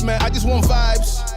man, I just want vibes.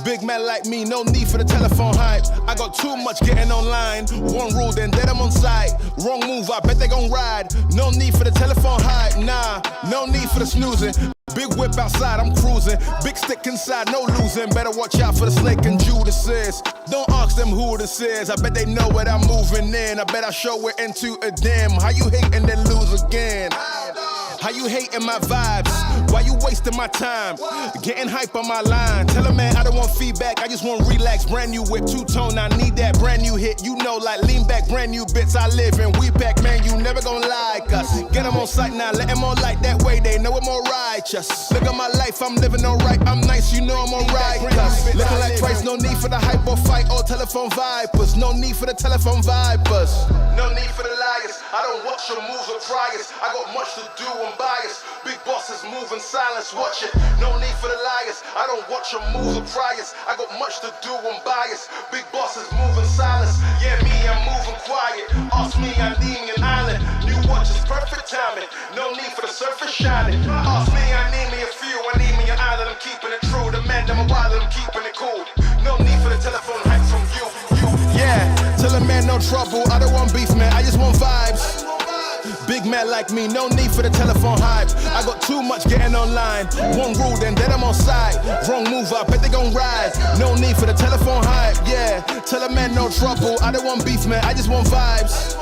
Big man like me, no need for the telephone hype. I got too much getting online. One rule, then I'm on site. Wrong move, I bet they gon' ride. No need for the telephone hype, nah. No need for the snoozing. Big whip outside, I'm cruising. Big stick inside, no losing. Better watch out for the snake and Judas is. Don't ask them who this is. I bet they know what I'm moving in. I bet I show it into a dim. How you hate and then lose again? How you hating my vibes? Why you wasting my time? Getting hype on my line. Tell a man I don't want feedback, I just want relax. Brand new whip, two-tone, I need that brand new hit. You know, like lean back, brand new bits I live in. We pack, man, you never gon' like us. Get them on sight now, let them on light. That way they know I'm more righteous. Look at my life, I'm living alright. I'm nice, you know I'm alright. Looking like twice, no need for the hype or fight or telephone vipers. No need for the telephone vipers. No need for the liars. I don't watch your moves or priors. I got much to do, I'm biased. Big bosses move in silence, watch it. No need for the liars. I don't watch your moves or priors. I got much to do, I'm biased. Big bosses move in silence. Yeah, me, I'm moving quiet. Ask me, I'm leaving an island. New watch is perfect timing. No need for the surface shining. Ask me, I need me a few. I need me an island. I'm keeping it true. The man, I'm a wild, I'm keeping it cool. No need for the telephone hype from you. Yeah, tell a man no trouble. I don't want beef, man. I just want vibes. Big man like me, no need for the telephone hype. I got too much getting online. One rule, then I'm on site. Wrong move, I bet they gon' ride. No need for the telephone hype, yeah. Tell a man no trouble. I don't want beef, man. I just want vibes.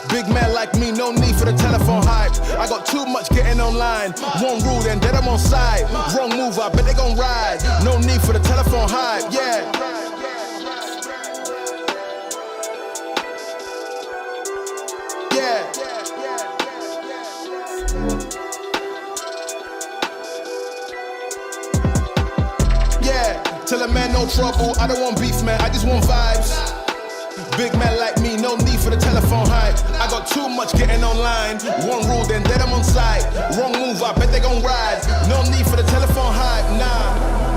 Big man like me, no need for the telephone hype. I got too much getting online. One rule, then I'm on site. Wrong move, I bet they gon' ride. No need for the telephone hype, yeah. Tell a man no trouble, I don't want beef, man, I just want vibes. Big man like me, no need for the telephone hype. I got too much getting online. One rule, then I'm on site. Wrong move, I bet they gon' ride. No need for the telephone hype, nah.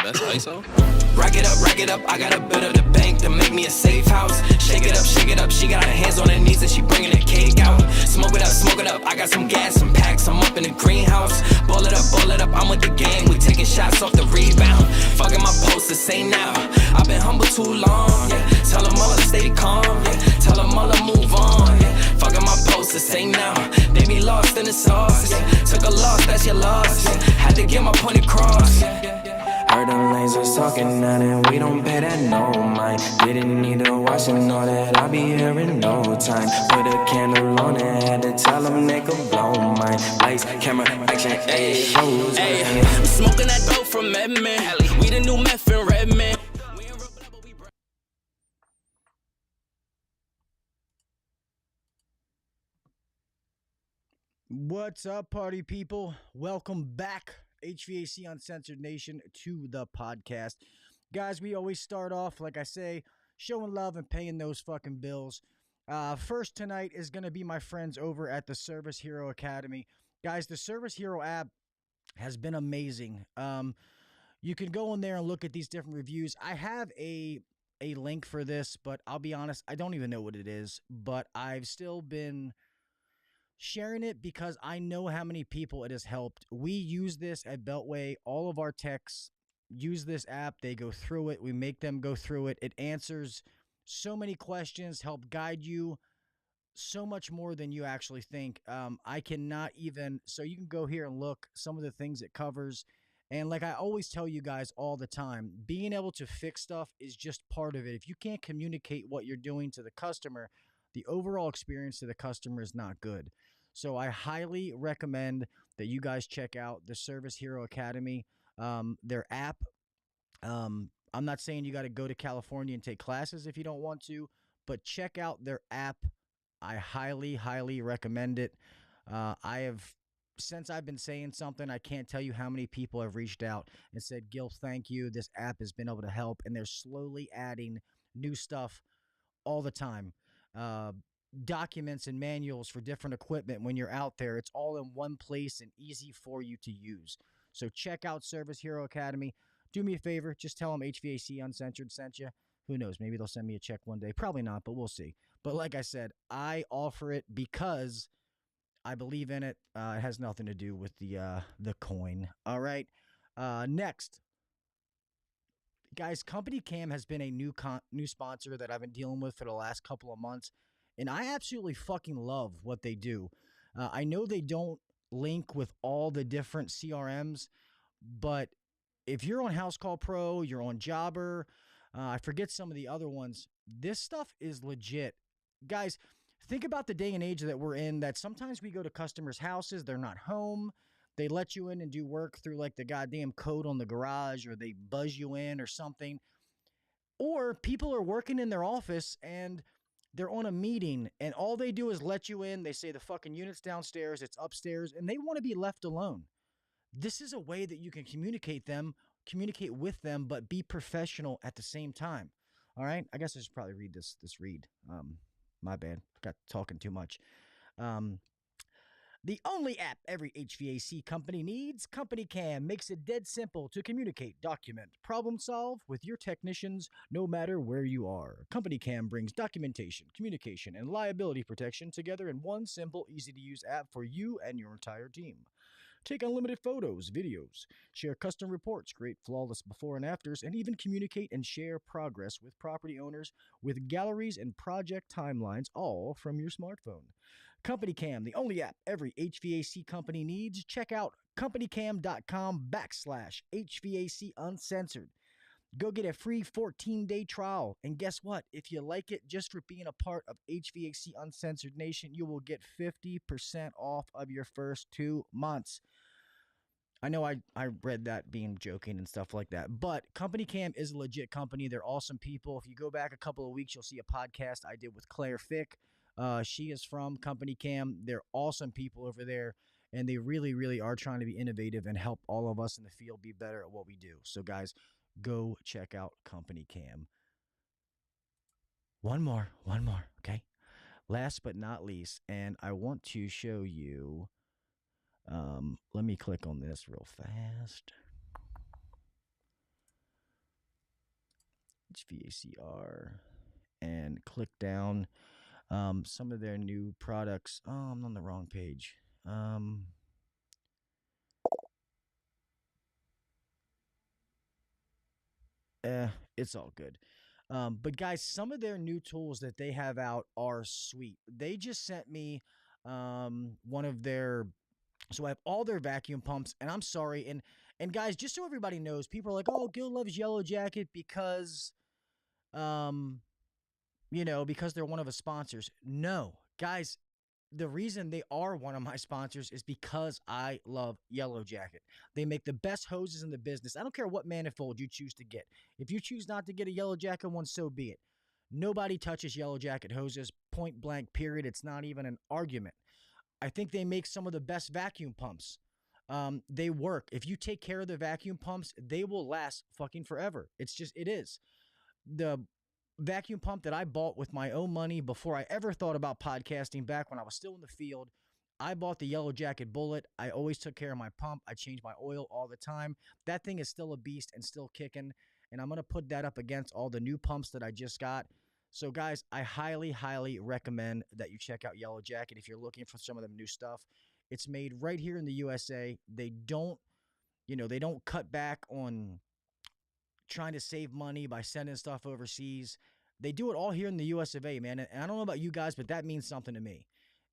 That's ISO. Rack it up, I got a bit of the bank to make me a safe house. Shake it up, she got her hands on her knees and she bringing the cake out. Smoke it up, I got some gas, some packs, I'm up in the greenhouse. Ball it up, I'm with the gang, we taking shots off the rebound. Fucking my posters, say now, I've been humble too long, yeah. Tell them all to stay calm, yeah. Tell them all to move on, yeah. Fucking my posters, say now, they be lost in the sauce, yeah. Took a loss, that's your loss, yeah. Had to get my point across, yeah. Heard them lasers talking now and we don't pay that no mind. Didn't need to watch and know that I'll be here in no time. Put a candle on it, had to tell them they could blow mine. Lights, camera, action, ayy, shows. Ayy, I'm smoking that dope from Edmond. We the new meth in Redmond. What's up, party people? Welcome back, HVAC Uncensored Nation, to the podcast. Guys, we always start off, like I say, showing love and paying those fucking bills. First tonight is going to be my friends over at the Service Hero Academy. Guys, the Service Hero app has been amazing. You can go in there and look at these different reviews. I have a link for this, but I'll be honest, I don't even know what it is, but I've still been sharing it because I know how many people it has helped. We use this at Beltway. All of our techs use this app. They go through it. We make them go through it. It answers so many questions, help guide you so much more than you actually think. I cannot even, so you can go here and look some of the things it covers. And like I always tell you guys all the time, being able to fix stuff is just part of it. If you can't communicate what you're doing to the customer, the overall experience to the customer is not good. So I highly recommend that you guys check out the Service Hero Academy, their app. I'm not saying you got to go to California and take classes if you don't want to, but check out their app. I highly, highly recommend it. Since I've been saying something, I can't tell you how many people have reached out and said, Gil, thank you. This app has been able to help, and they're slowly adding new stuff all the time. Uh, Documents and manuals for different equipment when you're out there. It's all in one place and easy for you to use. So check out Service Hero Academy. Do me a favor, just tell them HVAC Uncensored sent you. Who knows? Maybe they'll send me a check one day. Probably not, but we'll see. But like I said, I offer it because I believe in it. It has nothing to do with the coin. All right. Next, guys, Company Cam has been a new sponsor that I've been dealing with for the last couple of months, and I absolutely fucking love what they do. I know they don't link with all the different CRMs, but if you're on House Call Pro, you're on Jobber, I forget some of the other ones. This stuff is legit. Guys, think about the day and age that we're in, that sometimes we go to customers' houses, they're not home. They let you in and do work through like the goddamn code on the garage, or they buzz you in or something. Or people are working in their office and they're on a meeting and all they do is let you in. They say the fucking unit's downstairs, it's upstairs, and they want to be left alone. This is a way that you can communicate with them, but be professional at the same time. All right. I guess I should probably read this read. My bad. Got talking too much. The only app every HVAC company needs, Company Cam, makes it dead simple to communicate, document, problem solve with your technicians no matter where you are. Company Cam brings documentation, communication, and liability protection together in one simple, easy-to-use app for you and your entire team. Take unlimited photos, videos, share custom reports, create flawless before and afters, and even communicate and share progress with property owners with galleries and project timelines, all from your smartphone. Company Cam, the only app every HVAC company needs. Check out companycam.com/HVAC Uncensored. Go get a free 14-day trial. And guess what? If you like it, just for being a part of HVAC Uncensored Nation, you will get 50% off of your first 2 months. I know I read that being joking and stuff like that, but Company Cam is a legit company. They're awesome people. If you go back a couple of weeks, you'll see a podcast I did with Claire Fick. She is from Company Cam. They're awesome people over there, and they really, really are trying to be innovative and help all of us in the field be better at what we do. So, guys, go check out Company Cam. One more, okay? Last but not least, and I want to show you, let me click on this real fast. HVACR, and click down. Some of their new products. Oh, I'm on the wrong page. It's all good. But guys, some of their new tools that they have out are sweet. They just sent me one of their, so I have all their vacuum pumps, and I'm sorry, and guys, just so everybody knows, people are like, oh, Gil loves Yellow Jacket because because they're one of the sponsors. No, guys, the reason they are one of my sponsors is because I love Yellow Jacket. They make the best hoses in the business. I don't care what manifold you choose to get. If you choose not to get a Yellow Jacket one, so be it. Nobody touches Yellow Jacket hoses, point blank, period. It's not even an argument. I think they make some of the best vacuum pumps. They work. If you take care of the vacuum pumps, they will last fucking forever. It is. The vacuum pump that I bought with my own money before I ever thought about podcasting, back when I was still in the field, I bought the Yellow Jacket Bullet. I always took care of my pump. I changed my oil all the time. That thing is still a beast and still kicking, and I'm going to put that up against all the new pumps that I just got. So, guys, I highly, highly recommend that you check out Yellow Jacket if you're looking for some of the new stuff. It's made right here in the USA. They don't cut back on trying to save money by sending stuff overseas. They do it all here in the US of A, man. And I don't know about you guys, but that means something to me.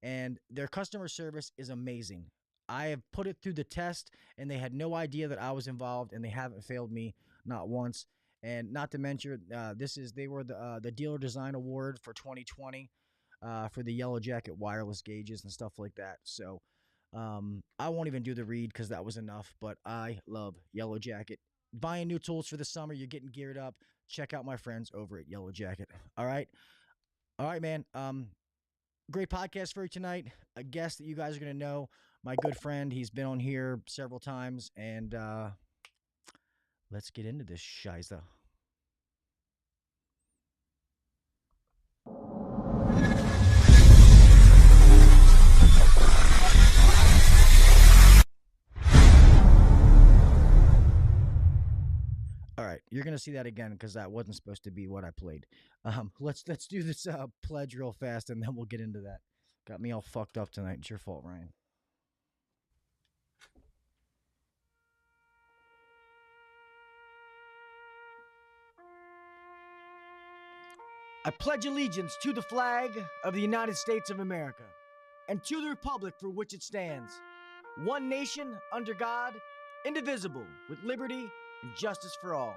And their customer service is amazing. I have put it through the test, and they had no idea that I was involved, and they haven't failed me, not once. And not to mention, they were the Dealer Design Award for 2020 for the Yellow Jacket wireless gauges and stuff like that. So I won't even do the read because that was enough. But I love Yellow Jacket. Buying new tools for the summer, you're getting geared up. Check out my friends over at Yellow Jacket. All right, man. Great podcast for you tonight. A guest that you guys are gonna know, my good friend. He's been on here several times, and let's get into this shiza. to see that again because that wasn't supposed to be what I played. Let's do this pledge real fast, and then we'll get into that. Got me all fucked up tonight. It's your fault, Ryan. I pledge allegiance to the flag of the United States of America and to the republic for which it stands, one nation under God, indivisible, with liberty and justice for all.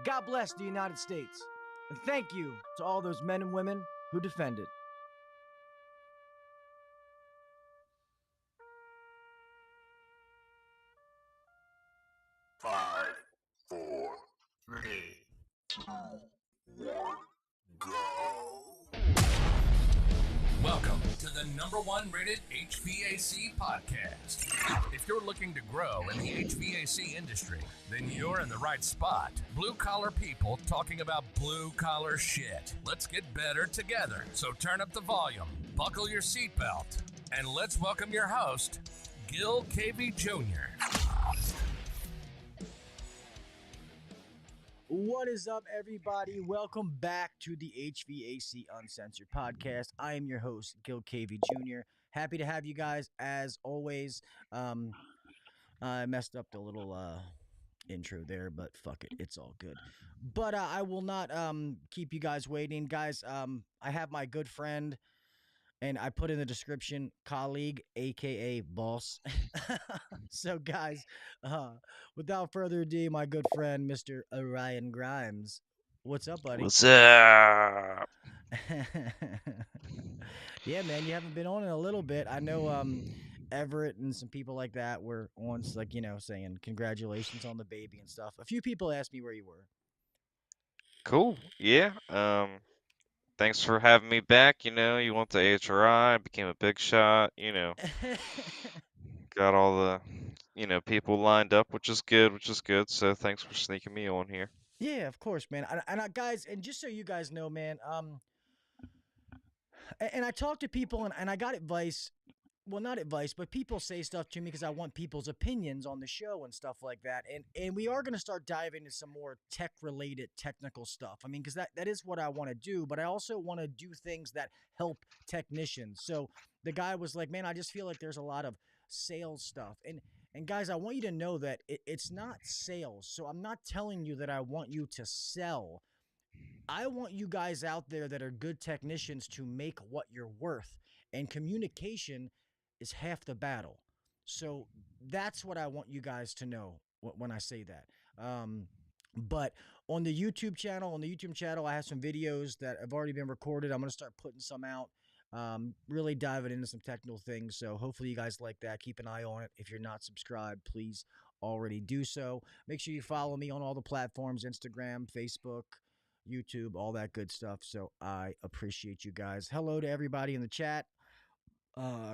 God bless the United States, and thank you to all those men and women who defend it. Five, four, three, two, one, go. Welcome to the #1 rated HVAC podcast. If you're looking to grow in the HVAC industry, then you're in the right spot. Blue collar people talking about blue collar shit. Let's get better together. So turn up the volume, buckle your seatbelt, and let's welcome your host, Gil KV Jr. What is up, everybody? Welcome back to the HVAC Uncensored Podcast. I am your host, Gil KV Jr. Happy to have you guys, as always. I messed up the little intro there, but fuck it. It's all good. But I will not keep you guys waiting. Guys, I have my good friend, and I put in the description, colleague, a.k.a. boss. So, guys, without further ado, my good friend, Mr. Ryan Grimes. What's up, buddy? What's up? Yeah, man, you haven't been on in a little bit. I know Everett and some people like that were on, like, saying congratulations on the baby and stuff. A few people asked me where you were. Cool. Yeah. Thanks for having me back. You went to HRI, became a big shot, got all the, people lined up, which is good. So thanks for sneaking me on here. Yeah, of course, man. And guys, and just so you guys know, man, and I talk to people and I got advice. Well, not advice, but people say stuff to me because I want people's opinions on the show and stuff like that. And we are going to start diving into some more tech-related technical stuff. I mean, because that is what I want to do, but I also want to do things that help technicians. So the guy was like, man, I just feel like there's a lot of sales stuff. And guys, I want you to know that it's not sales. So I'm not telling you that I want you to sell. I want you guys out there that are good technicians to make what you're worth. And communication is half the battle. So that's what I want you guys to know when I say that. But on the YouTube channel, I have some videos that have already been recorded. I'm going to start putting some out, really diving into some technical things. So hopefully you guys like that. Keep an eye on it. If you're not subscribed, please already do so. Make sure you follow me on all the platforms, Instagram, Facebook, YouTube, all that good stuff. So I appreciate you guys. Hello to everybody in the chat.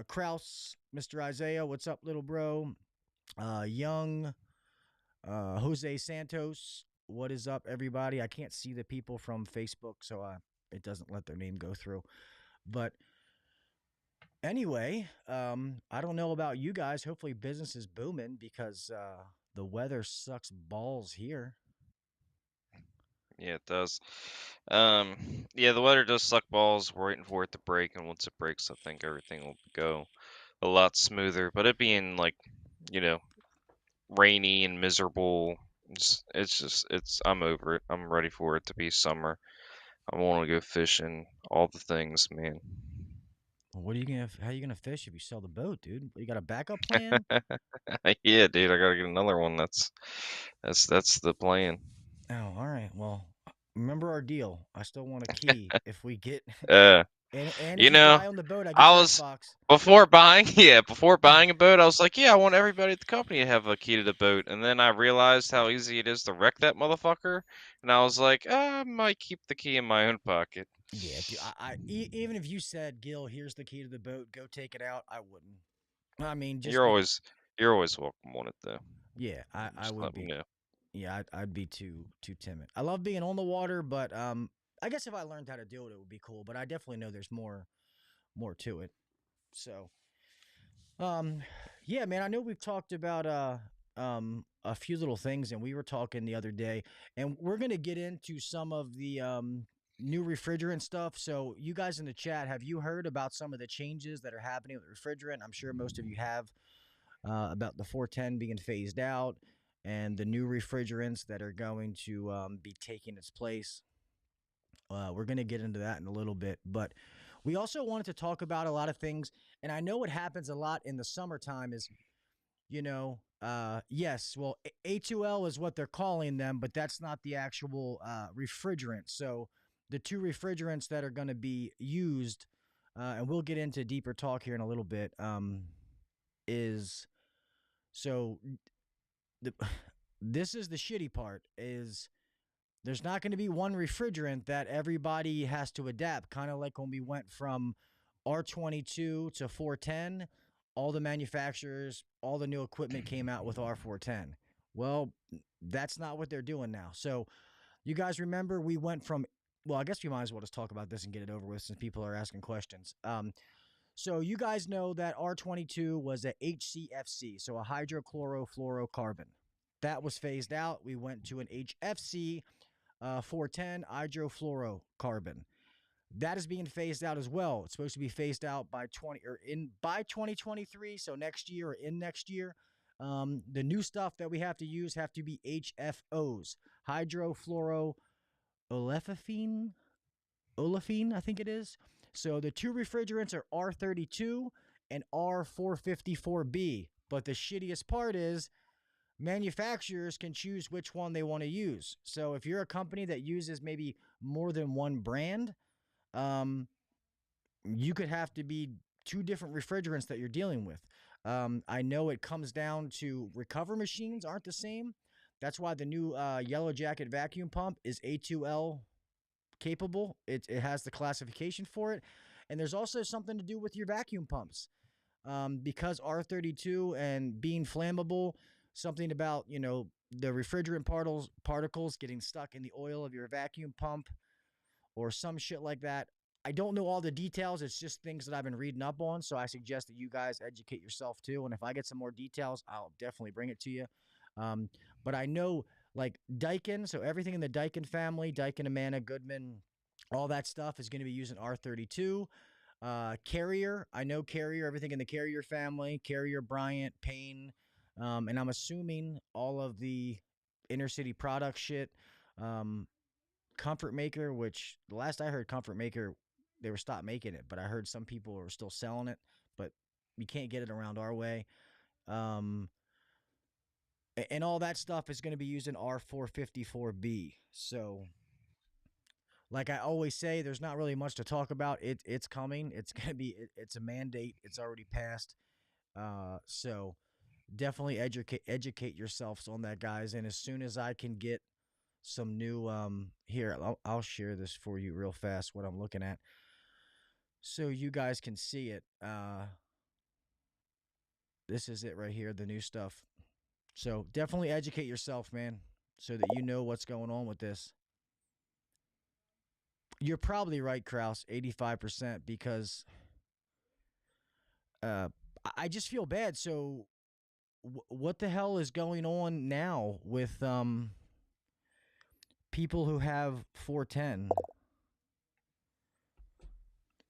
Kraus, Mr. Isaiah, what's up, little bro? Young, Jose Santos, what is up, everybody? I can't see the people from Facebook, so it doesn't let their name go through. But anyway, I don't know about you guys. Hopefully business is booming because the weather sucks balls here. Yeah, it does. Yeah, the weather does suck balls. We're waiting for it to break, and once it breaks, I think everything will go a lot smoother. But it being rainy and miserable, I'm over it. I'm ready for it to be summer. I want to go fishing, all the things, man. Well, how are you gonna fish if you sell the boat, dude? You got a backup plan? Yeah, dude, I gotta get another one. That's the plan. Oh, all right. Well, remember our deal. I still want a key if we get Uh, and if you you know, die on the boat, I get I that was box. before buying a boat, I was like, yeah, I want everybody at the company to have a key to the boat. And then I realized how easy it is to wreck that motherfucker, and I was like, I might keep the key in my own pocket. Yeah, dude, even if you said, Gil, here's the key to the boat, go take it out, I wouldn't. I mean, just You're always welcome on it though. yeah, I Just would let me be. know. Yeah, I'd be too timid. I love being on the water, but I guess if I learned how to do it, it would be cool. But I definitely know there's more to it. So, yeah, man, I know we've talked about a few little things, and we were talking the other day, and we're gonna get into some of the new refrigerant stuff. So, you guys in the chat, have you heard about some of the changes that are happening with refrigerant? I'm sure most of you have, about the 410 being phased out and the new refrigerants that are going to be taking its place. We're going to get into that in a little bit, but we also wanted to talk about a lot of things. And I know what happens a lot in the summertime is, yes, well, A2L is what they're calling them, but that's not the actual refrigerant. So the two refrigerants that are going to be used, and we'll get into deeper talk here in a little bit, is so the, this is the shitty part is there's not going to be one refrigerant that everybody has to adapt, kind of like when we went from R22 to 410. All the manufacturers, all the new equipment came out with R410. Well, that's not what they're doing now. So you guys remember we went from, well, I guess we might as well just talk about this and get it over with since people are asking questions. So you guys know that R22 was a HCFC, so a hydrochlorofluorocarbon. That was phased out. We went to an HFC 410 hydrofluorocarbon. That is being phased out as well. It's supposed to be phased out by 2023, so next year or in next year. The new stuff that we have to use have to be HFOs, hydrofluoroolefin, I think it is. So the two refrigerants are R32 and R454B. But the shittiest part is manufacturers can choose which one they want to use. So if you're a company that uses maybe more than one brand, you could have to be two different refrigerants that you're dealing with. I know it comes down to recover machines aren't the same. That's why the new Yellow Jacket vacuum pump is A2L capable. It has the classification for it. And there's also something to do with your vacuum pumps. Because R32 and being flammable, something about, the refrigerant particles getting stuck in the oil of your vacuum pump or some shit like that. I don't know all the details. It's just things that I've been reading up on. So I suggest that you guys educate yourself too. And if I get some more details, I'll definitely bring it to you. But I know like Daikin, so everything in the Daikin family, Daikin, Amana, Goodman, all that stuff is going to be using R32. Carrier, I know Carrier, everything in the Carrier family, Carrier, Bryant, Payne, and I'm assuming all of the inner city product shit. Comfort Maker, which the last I heard Comfort Maker, they were stopped making it, but I heard some people are still selling it, but you can't get it around our way. And all that stuff is going to be used in R454B. So like I always say, there's not really much to talk about. It's coming. It's going to be, it's a mandate. It's already passed. So definitely educate yourselves on that, guys. And as soon as I can get some new, here, I'll share this for you real fast, what I'm looking at, so you guys can see it. This is it right here, the new stuff. So definitely educate yourself, man, so that you know what's going on with this. You're probably right, Kraus, 85%, because I just feel bad. So what the hell is going on now with people who have 410?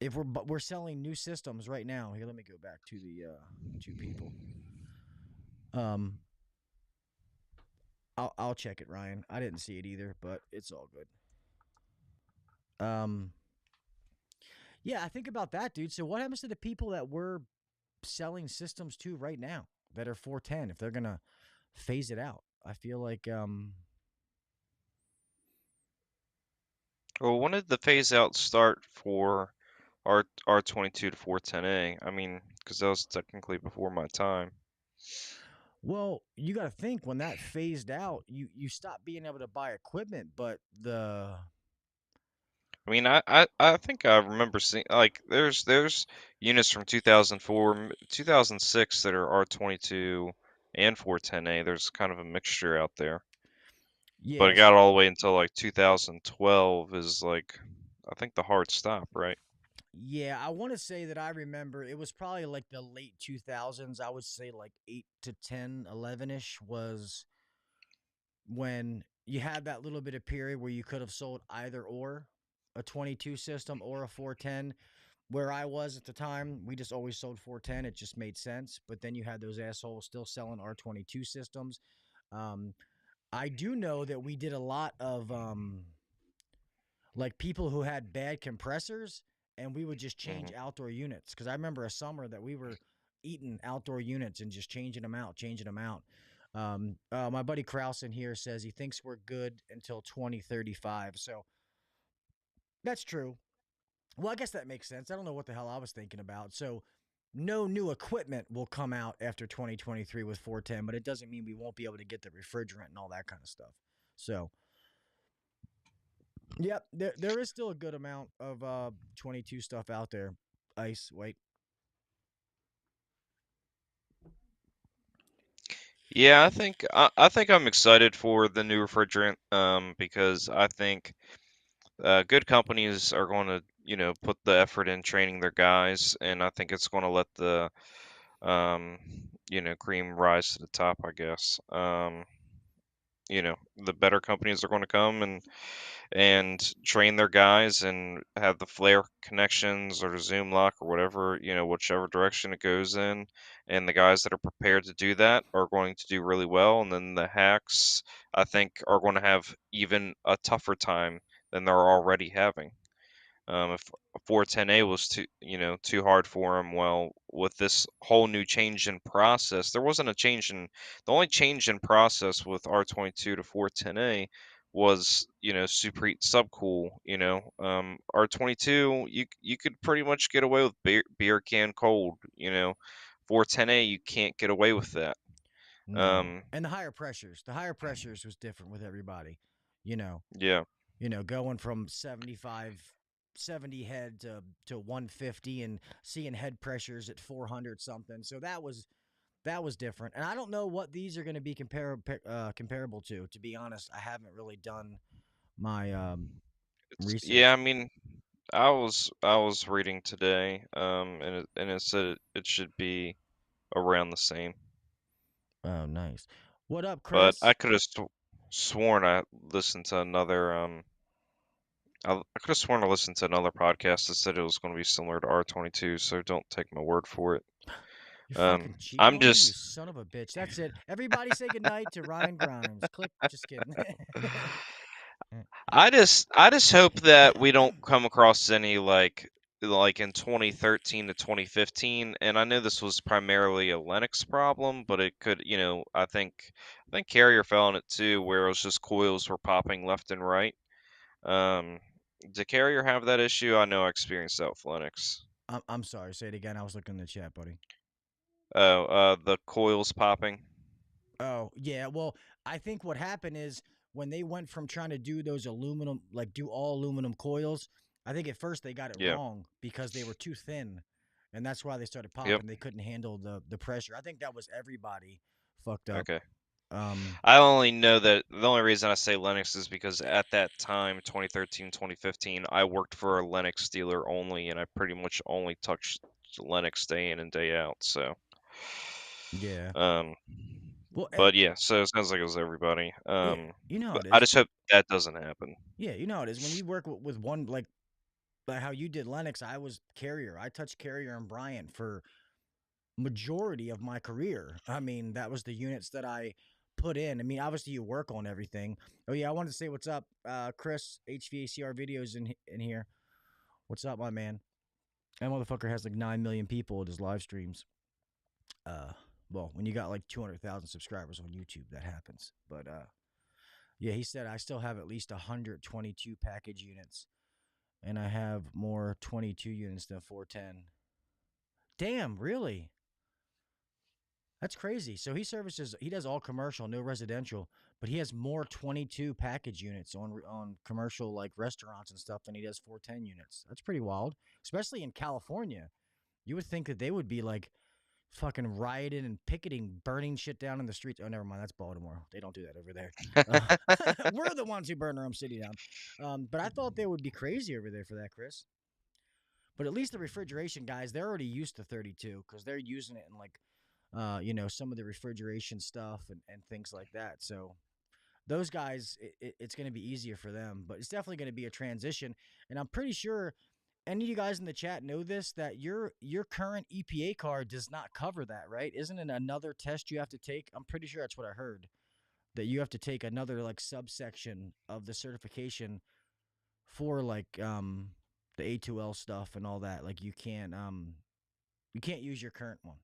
If we're selling new systems right now. Here, let me go back to the two people. I'll check it, Ryan. I didn't see it either, but it's all good. Yeah, I think about that, dude. So what happens to the people that we're selling systems to right now that are 410 if they're gonna phase it out? I feel like Well, when did the phase out start for R22 to 410A? I mean, because that was technically before my time. well, you got to think when that phased out, you stop being able to buy equipment, but I mean, I think I remember seeing like there's units from 2004, 2006 that are R22 and 410A. There's kind of a mixture out there. But it yes, got all the way until like 2012 is like I think the hard stop, right? Yeah, I want to say that I remember it was probably like the late 2000s. I would say like 8 to 10, 11-ish was when you had that little bit of period where you could have sold either or a 22 system or a 410. Where I was at the time, we just always sold 410. It just made sense. But then you had those assholes still selling R22 systems. Um, I do know that we did a lot of like people who had bad compressors, and we would just change Mhm. outdoor units. Because I remember a summer that we were eating outdoor units and just changing them out, changing them out. My buddy Kraus in here says he thinks we're good until 2035. So that's true. Well, I guess that makes sense. I don't know what the hell I was thinking about. So no new equipment will come out after 2023 with 410, but it doesn't mean we won't be able to get the refrigerant and all that kind of stuff. So, yep, there is still a good amount of 22 stuff out there. Ice, wait. Yeah, I think I'm excited for the new refrigerant because I think good companies are going to put the effort in training their guys, and I think it's going to let the um, cream rise to the top, I guess. The better companies are going to come and train their guys and have the flare connections or the zoom lock or whatever, whichever direction it goes in. And the guys that are prepared to do that are going to do really well. And then the hacks, I think, are going to have even a tougher time than they're already having. If 410A was too hard for him, well, with this whole new change in process, there wasn't a change in the only change in process with R22 to 410A was superheat subcool. R22 you could pretty much get away with beer can cold. 410A you can't get away with that. No. Um, And the higher pressures was different with everybody. You know, yeah. going from 70 head to 150 and seeing head pressures at 400 something. So that was different. And I don't know what these are going to be comparable to. To be honest, I haven't really done my Yeah, I research. mean, I was reading today, and it said it should be around the same. Oh, nice. What up, But I Chris? could have sworn I listened to another I could have sworn I listened to another podcast that said it was going to be similar to R22. So don't take my word for it. You're fucking cheating I'm on me, you just son of a bitch. That's it. Everybody say goodnight to Ryan Grimes. Click. Just kidding. I just hope that we don't come across any like in 2013 to 2015, and I know this was primarily a Linux problem, but it could, I think Carrier fell on it too, where it was just coils were popping left and right. Um, did Carrier have that issue? I know I experienced that with Linux. I'm sorry. Say it again. I was looking in the chat, buddy. Oh, the coils popping. Oh, yeah. Well, I think what happened is when they went from trying to do those aluminum, like do all aluminum coils, I think at first they got it Yeah. wrong because they were too thin. And that's why they started Yep. popping. They couldn't handle the pressure. I think that was everybody fucked up. Okay. Um, I only know that the only reason I say Linux is because at that time, 2013, 2015, I worked for a Linux dealer only, and I pretty much only touched Linux day in and day out. So, yeah. um, Well, and but yeah, so it sounds like it was everybody. yeah, you know how But it I is. just hope that doesn't happen. Yeah, you know how it is. When you work with one, like how you did Lennox, I was Carrier. I touched Carrier and Bryant for majority of my career. I mean, that was the units that I put in. I mean, obviously you work on everything. Oh yeah, I wanted to say what's up, Chris, HVACR videos in here. What's up, my man? That motherfucker has like 9 million people at his live streams. Uh, well, when you got like 200,000 subscribers on YouTube, that happens. But yeah, he said I still have at least 122 package units, and I have more 22 units than 410. Damn, really? That's crazy. So he does all commercial, no residential, but he has more 22 package units on commercial like restaurants and stuff than he does 410 units. That's pretty wild, especially in California. You would think that they would be like fucking rioting and picketing, burning shit down in the streets. Oh, never mind. That's Baltimore. They don't do that over there. We're the ones who burn our own city down. But I thought they would be crazy over there for that, Chris. But at least the refrigeration guys, they're already used to 32 because they're using it in like, some of the refrigeration stuff and things like that. So those guys, it's going to be easier for them. But it's definitely going to be a transition. And I'm pretty sure any of you guys in the chat know this, that your current EPA card does not cover that, right? Isn't it another test you have to take? I'm pretty sure that's what I heard, that you have to take another like subsection of the certification for like the A2L stuff and all that. Like you can't use your current one.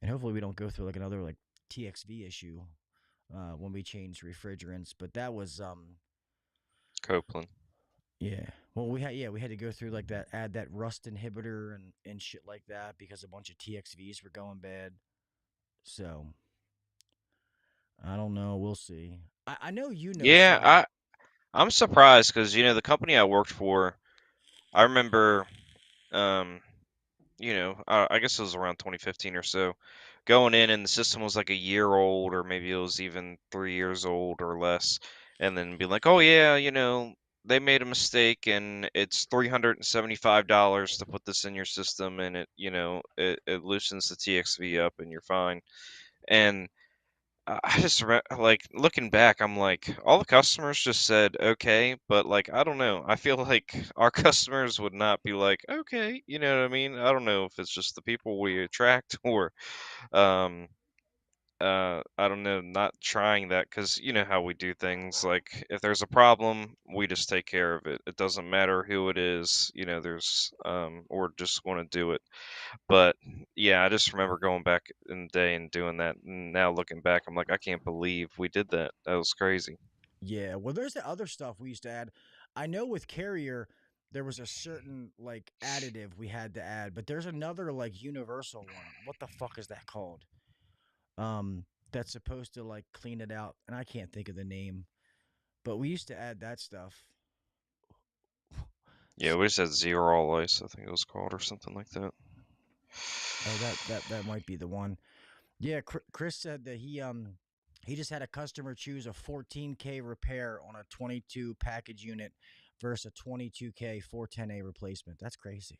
And hopefully we don't go through like another like TXV issue when we change refrigerants. But that was Copeland. yeah. Well, we had to go through like that, add that rust inhibitor and shit like that because a bunch of TXVs were going bad. So I don't know. We'll see. I know you know. Yeah, Some. I'm surprised because the company I worked for, I remember, um, I guess it was around 2015 or so, going in and the system was like a year old, or maybe it was even 3 years old or less, and then be like, oh yeah, they made a mistake and it's $375 to put this in your system, and it loosens the TXV up and you're fine. And I just like looking back, I'm like, all the customers just said okay, but like I don't know. I feel like our customers would not be like okay, you know what I mean? I don't know if it's just the people we attract or um I don't know, not trying that, because you know how we do things. Like if there's a problem, we just take care of it. It doesn't matter who it is, there's or just want to do it. But yeah, I just remember going back in the day and doing that. And now looking back, I'm like, I can't believe we did that. That was crazy. Yeah. Well, there's the other stuff we used to add. I know with Carrier there was a certain like additive we had to add, but there's another like universal one. What the fuck is that called? That's supposed to like clean it out, and I can't think of the name. But we used to add that stuff. Yeah, we just had zero all ice, I think it was called, or something like that. Oh, that might be the one. Yeah, Chris said that he just had a customer choose a 14K repair on a 22 package unit versus a 22K 410A replacement. That's crazy.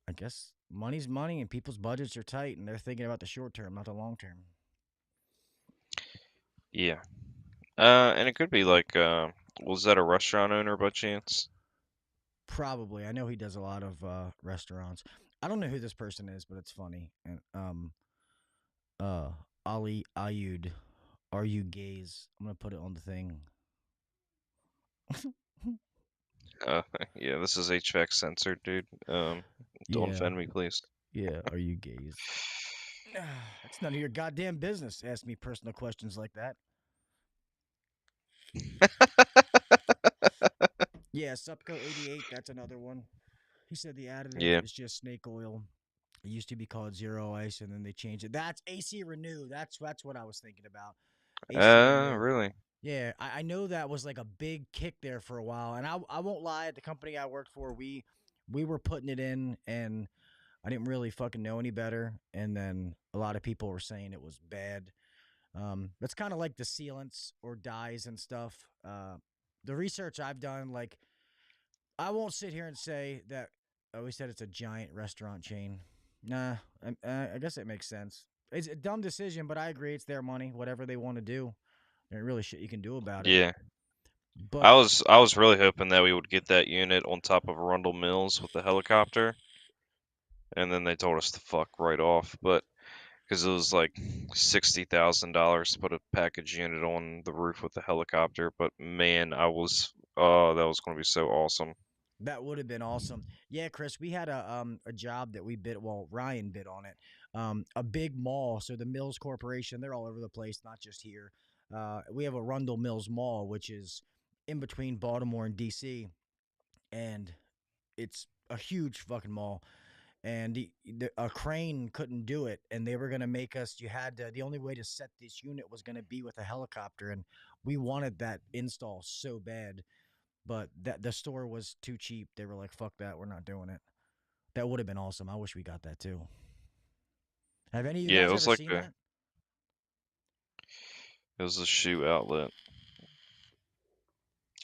I guess money's money and people's budgets are tight and they're thinking about the short term, not the long term. Yeah. And it could be like, was that a restaurant owner by chance? Probably. I know he does a lot of restaurants. I don't know who this person is, but it's funny. And Ali Ayud, are you gays? I'm gonna put it on the thing. Uh, yeah, this is HVAC censored, dude. Don't Yeah, offend me, please. yeah. Are you gays? It's none of your goddamn business. Ask me personal questions like that. Yeah, Supco 88. That's another one. He said the additive Yeah. is just snake oil. It used to be called Zero Ice, and then they changed it. That's AC Renew. That's what I was thinking about. AC Renew. Really? Yeah, I know that was like a big kick there for a while, and I won't lie. At the company I worked for, we were putting it in, and I didn't really fucking know any better. And then a lot of people were saying it was bad. That's kind of like the sealants or dyes and stuff. The research I've done, like, I won't sit here and say that. I always said it's a giant restaurant chain. Nah, I guess it makes sense. It's a dumb decision, but I agree. It's their money. Whatever they want to do, there ain't really shit you can do about it. Yeah. But I was really hoping that we would get that unit on top of Arundel Mills with the helicopter, and then they told us to fuck right off. But because it was like $60,000 to put a package unit on the roof with the helicopter. But man, oh, that was going to be so awesome. that would have been awesome. Yeah, Chris, we had a job that we bid. Well, Ryan bid on it. A big mall. So the Mills Corporation, they're all over the place, not just here. We have a Arundel Mills Mall, which is in between Baltimore and DC, and it's a huge fucking mall. And a crane couldn't do it, and they were gonna make us. You had to. The only way to set this unit was gonna be with a helicopter, and we wanted that install so bad, but that the store was too cheap. They were like, "Fuck that, we're not doing it." That would have been awesome. I wish we got that too. Have any of you Yeah, it guys was ever like seen that? it was a shoe outlet.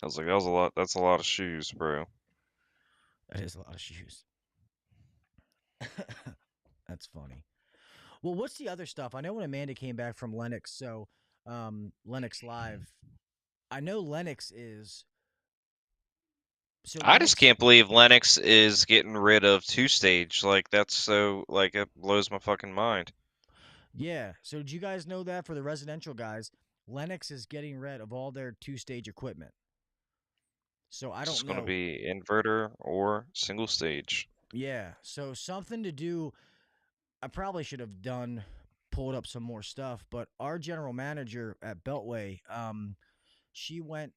I was like, that was a lot. That's a lot of shoes, bro. That is a lot of shoes. That's funny. Well, what's the other stuff? I know when Amanda came back from Lennox, so Lennox Live. I know Lennox is so I just Lennox. can't believe Lennox is getting rid of two stage. Like that's so like it blows my fucking mind. Yeah. So did you guys know that for the residential guys, Lennox is getting rid of all their two-stage equipment. So I It's don't just gonna know. be inverter or single stage. Yeah. So something to do. I probably should have pulled up some more stuff, but our general manager at Beltway, she went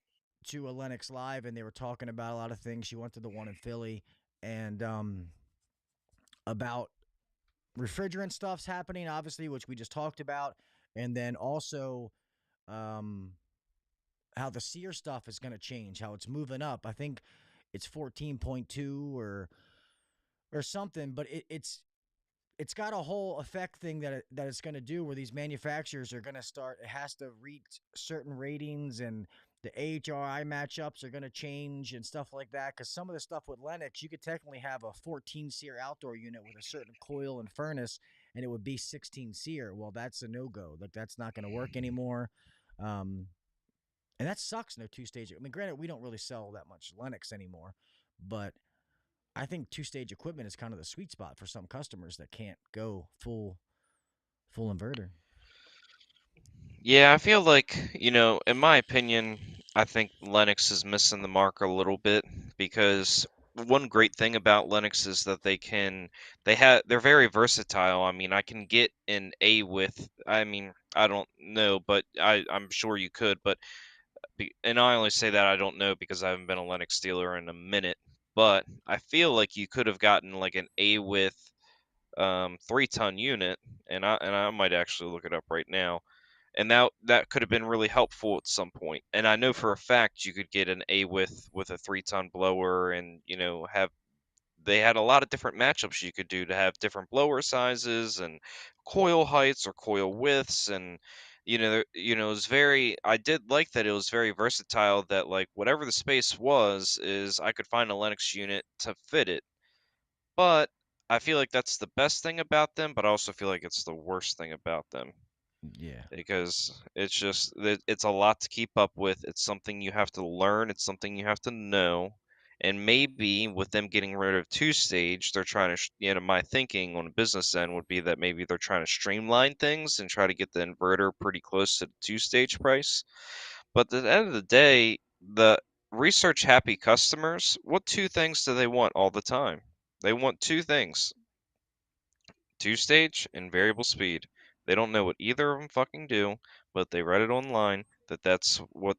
to a Lennox Live and they were talking about a lot of things. She went to the one in Philly and about refrigerant stuff's happening, obviously, which we just talked about, and then also um, how the SEER stuff is going to change, how it's moving up. I think it's 14.2 or something, but it's got a whole effect thing that it's going to do where these manufacturers are going to start. It has to reach certain ratings and the AHRI matchups are going to change and stuff like that. Because some of the stuff with Lennox, you could technically have a 14 SEER outdoor unit with a certain coil and furnace, and it would be 16 SEER. Well, that's a no go. Like that's not going to work anymore. And that sucks. No two-stage. I mean, granted, we don't really sell that much Lennox anymore, but I think two-stage equipment is kind of the sweet spot for some customers that can't go full inverter. Yeah, I feel like, in my opinion, I think Linux is missing the mark a little bit because one great thing about Linux is that they're very versatile. I mean, I can get an A with, I mean, I don't know, but I'm sure you could, but and I only say that I don't know because I haven't been a Linux dealer in a minute, but I feel like you could have gotten like an A with 3-ton unit, and I might actually look it up right now, and that could have been really helpful at some point. And I know for a fact you could get an A with a 3-ton blower, and have they had a lot of different matchups you could do to have different blower sizes and coil heights or coil widths, and it was very. I did like that it was very versatile. That like whatever the space was, is I could find a Linux unit to fit it. But I feel like that's the best thing about them, but I also feel like it's the worst thing about them Yeah. because it's a lot to keep up with. It's something you have to learn, it's something you have to know. And maybe with them getting rid of two stage, they're trying to, my thinking on a business end would be that maybe they're trying to streamline things and try to get the inverter pretty close to the two stage price. But at the end of the day, the research happy customers, what two things do they want all the time? They want two things: two stage and variable speed. They don't know what either of them fucking do, but they read it online that that's what,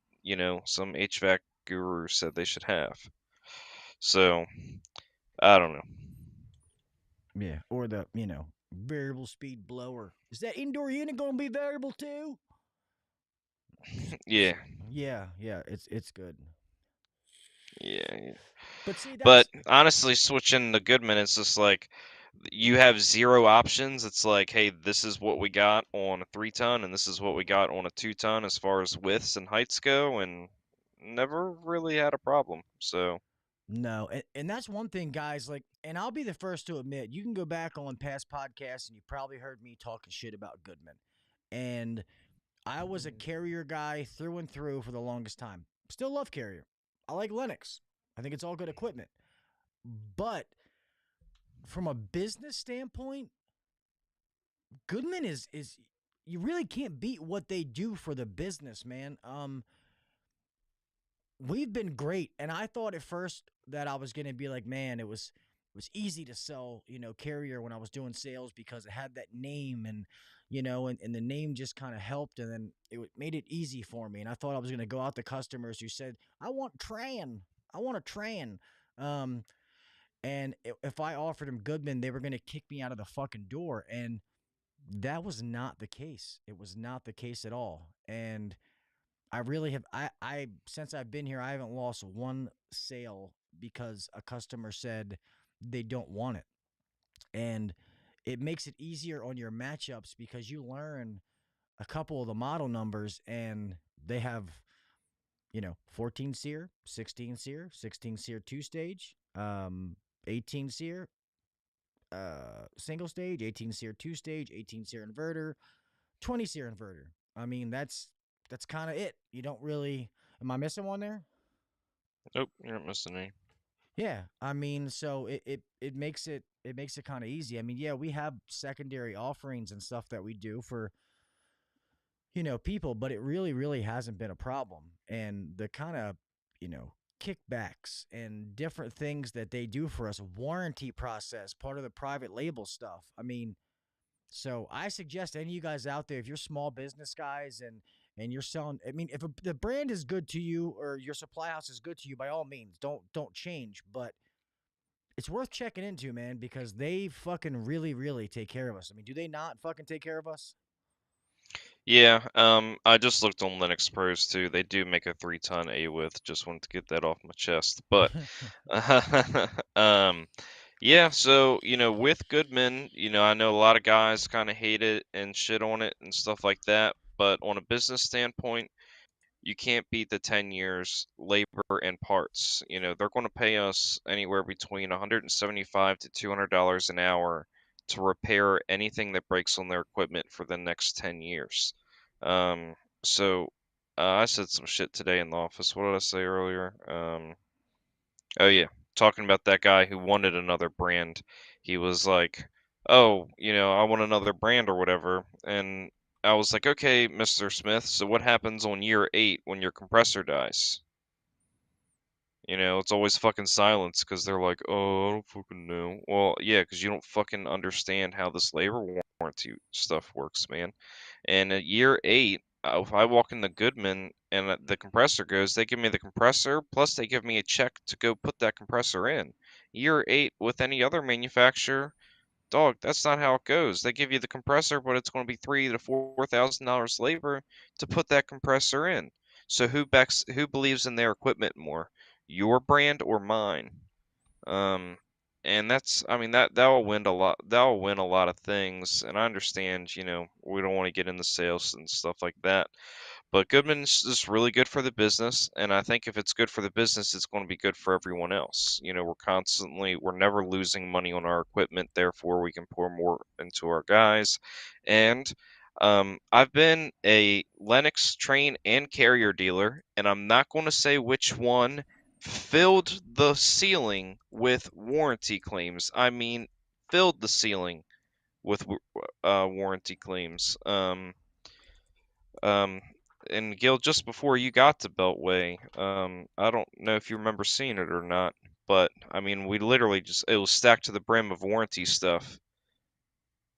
some HVAC guru said they should have. So, I don't know. Yeah. Or the, variable speed blower. Is that indoor unit going to be variable too? Yeah, Yeah, yeah, it's good. yeah. But see, But that's honestly, switching to Goodman, it's just like you have zero options. It's like, hey, this is what we got on a 3-ton, and this is what we got on a 2-ton as far as widths and heights go, and never really had a problem. So, no, and that's one thing, guys. Like, and I'll be the first to admit, you can go back on past podcasts, and you probably heard me talking shit about Goodman. And I was a Carrier guy through and through for the longest time. Still love Carrier. I like Linux. I think it's all good equipment. But from a business standpoint, Goodman is you really can't beat what they do for the business, man. We've been great, and I thought at first that I was gonna be like, man, it was easy to sell, Carrier when I was doing sales because it had that name and and the name just kind of helped and then made it easy for me. And I thought I was gonna go out to customers who said, I want Tran. I want a Tran. Um, and if I offered them Goodman, they were gonna kick me out of the fucking door. And that was not the case. It was not the case at all. And I really have I since I've been here, I haven't lost one sale because a customer said they don't want it. And it makes it easier on your matchups because you learn a couple of the model numbers and they have, 14 SEER, 16 SEER, 16 SEER two stage, 18 SEER single stage, 18 SEER two stage, 18 SEER inverter, 20 SEER inverter. I mean, that's kind of it. You don't really. Am I missing one there? Nope, you're not missing any. Yeah, I mean, so it makes it kind of easy. I mean, yeah, we have secondary offerings and stuff that we do for people, but it really hasn't been a problem. And the kind of kickbacks and different things that they do for us, warranty process, part of the private label stuff. I mean, so I suggest any of you guys out there, if you're small business guys and you're selling, I mean, if the brand is good to you or your supply house is good to you, by all means, don't change. But it's worth checking into, man, because they fucking really take care of us. I mean, do they not fucking take care of us? Yeah, I just looked on Linux Pros too. They do make a 3-ton A-width. Just wanted to get that off my chest. But, um, yeah, so, with Goodman, I know a lot of guys kind of hate it and shit on it and stuff like that. But on a business standpoint, you can't beat the 10 years labor and parts. They're going to pay us anywhere between $175 to $200 an hour to repair anything that breaks on their equipment for the next 10 years. Um, so I said some shit today in the office. What did I say earlier? Oh yeah, talking about that guy who wanted another brand. He was like, "Oh, I want another brand or whatever." And I was like, "Okay, Mr. Smith, so what happens on year 8 when your compressor dies?" It's always fucking silence because they're like, "Oh, I don't fucking know." Well, yeah, because you don't fucking understand how this labor warranty stuff works, man. And at year 8, if I walk in the Goodman and the compressor goes, they give me the compressor, plus they give me a check to go put that compressor in. Year 8 with any other manufacturer, dog, that's not how it goes. They give you the compressor, but it's going to be $3,000 to $4,000 labor to put that compressor in. So who believes in their equipment more, your brand or mine? Um, and I mean, that'll win a lot. That'll win a lot of things. And I understand, we don't want to get into sales and stuff like that. But Goodman's is really good for the business, and I think if it's good for the business, it's going to be good for everyone else. We're never losing money on our equipment, therefore we can pour more into our guys. And I've been a Lennox Train and Carrier dealer, and I'm not going to say which one filled the ceiling with warranty claims. I mean, filled the ceiling with warranty claims. Um, and Gil, just before you got to Beltway, I don't know if you remember seeing it or not, but I mean, we literally it was stacked to the brim of warranty stuff.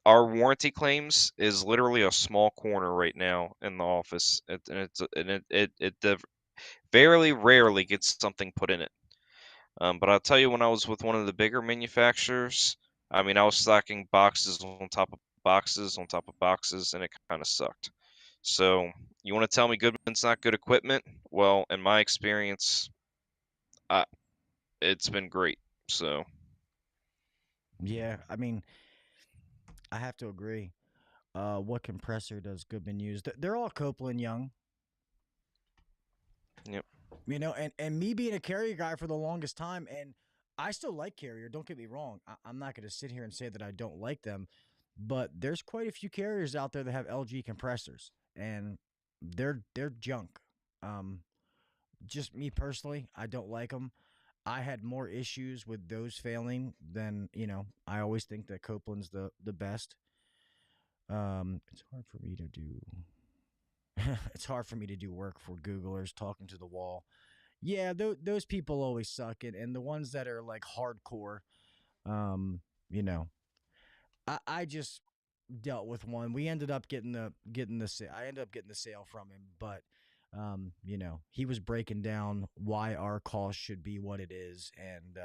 Our warranty claims is literally a small corner right now in the office, and it very rarely gets something put in it. But I'll tell you, when I was with one of the bigger manufacturers, I mean, I was stacking boxes on top of boxes on top of boxes, and it kind of sucked. So, you want to tell me Goodman's not good equipment? Well, in my experience, I, it's been great. So, Yeah, I mean, I have to agree. What compressor does Goodman use? They're all Copeland Young. yep. And me being a Carrier guy for the longest time, and I still like Carrier. Don't get me wrong. I'm not going to sit here and say that I don't like them, but there's quite a few Carriers out there that have LG compressors, and they're junk. Um, just me personally, I don't like them. I had more issues with those failing than I always think that Copeland's the best. It's hard for me to do. It's hard for me to do work for Googlers talking to the wall. Yeah, those people always suck, and the ones that are like hardcore, you know, I just dealt with one. We ended up I ended up getting the sale from him, but he was breaking down why our cost should be what it is, and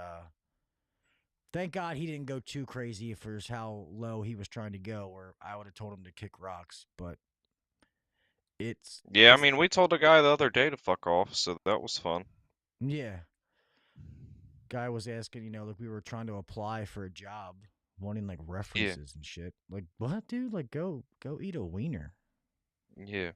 thank God he didn't go too crazy for how low he was trying to go, or I would have told him to kick rocks. But Yeah, I it's mean, we told a guy the other day to fuck off, so that was fun. yeah. Guy was asking, like we were trying to apply for a job. wanting like Yeah, references and shit. Like what, dude? Like go eat a wiener. yeah.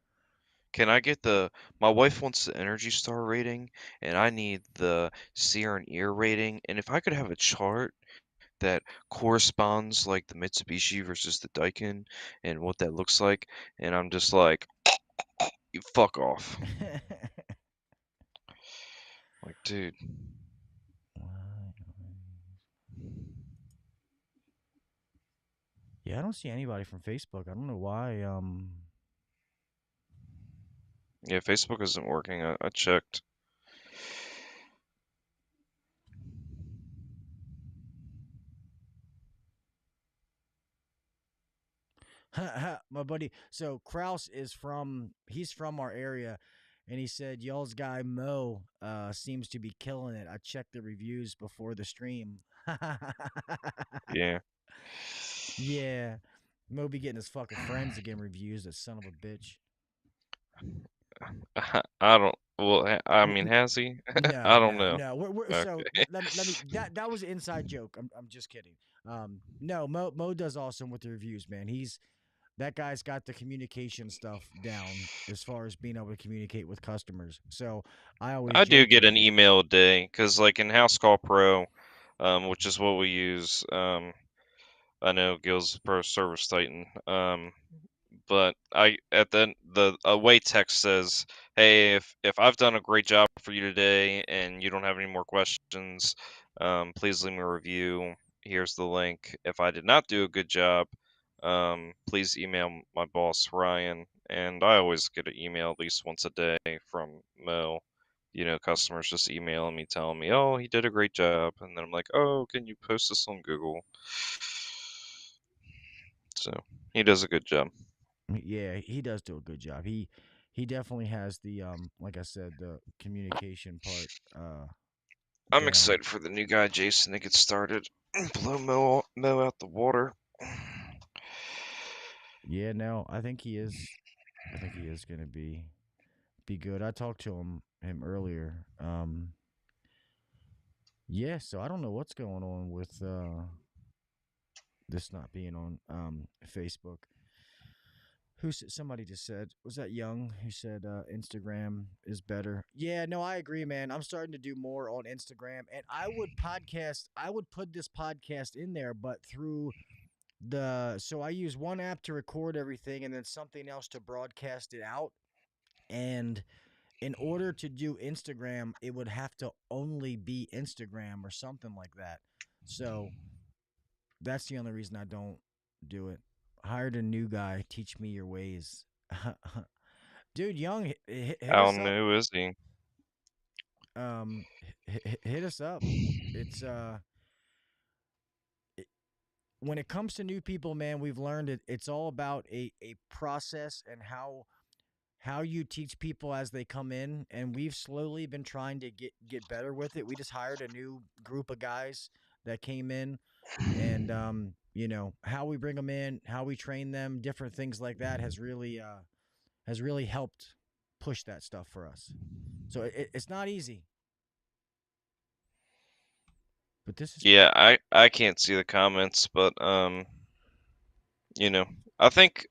Can I get the my wife wants the Energy Star rating and I need the Sear and Ear rating, and if I could have a chart that corresponds like the Mitsubishi versus the Daikin and what that looks like, and I'm just like, you fuck off. Like, dude. Yeah, I don't see anybody from Facebook. I don't know why. Yeah, Facebook isn't working. I checked. My buddy. So Kraus is from. He's from our area, and he said y'all's guy Mo seems to be killing it. I checked the reviews before the stream. Yeah. Yeah, Mo be getting his fucking friends to give him reviews. That son of a bitch. I don't. Well, I N- mean, n- has he? I No, don't no, know. no. So Okay. let me. That was an inside joke. I'm just kidding. No, Mo does awesome with the reviews, man. That guy's got the communication stuff down as far as being able to communicate with customers. So I always I do joke get with an him. email a day because, like, in House Call Pro, which is what we use. I know Gil's Pro Service Titan. But I at the away text says, "Hey, if I've done a great job for you today and you don't have any more questions, please leave me a review. Here's the link. If I did not do a good job, please email my boss Ryan." And I always get an email at least once a day from Mo. You know, customers just emailing me telling me, "Oh, he did a great job," and then I'm like, "Oh, can you post this on Google?" So he does a good job. Yeah, he does do a good job. He definitely has the like I said, the communication part I'm down. excited for the new guy, Jason, to get started. Blow Mo out the water. Yeah, no, I think he is. I think he is gonna be good. I talked to him earlier. Yeah, so I don't know what's going on with this not being on Facebook. Somebody just said, was that Young who said Instagram is better? Yeah, no, I agree, man. I'm starting to do more on Instagram, and I would put this podcast in there, but through so I use one app to record everything and then something else to broadcast it out. And in order to do Instagram, it would have to only be Instagram or something like that. So that's the only reason I don't do it. Hired a new guy, teach me your ways. Dude, Young, hit I us don't up. know who is he. Hit us up. It's it, when it comes to new people, man, we've learned it's all about a process and how you teach people as they come in, and we've slowly been trying to get better with it. We just hired a new group of guys that came in, and how we bring them in, how we train them, different things like that has really helped push that stuff for us. So it's not easy, but this is Yeah, I can't see the comments, but you know, I think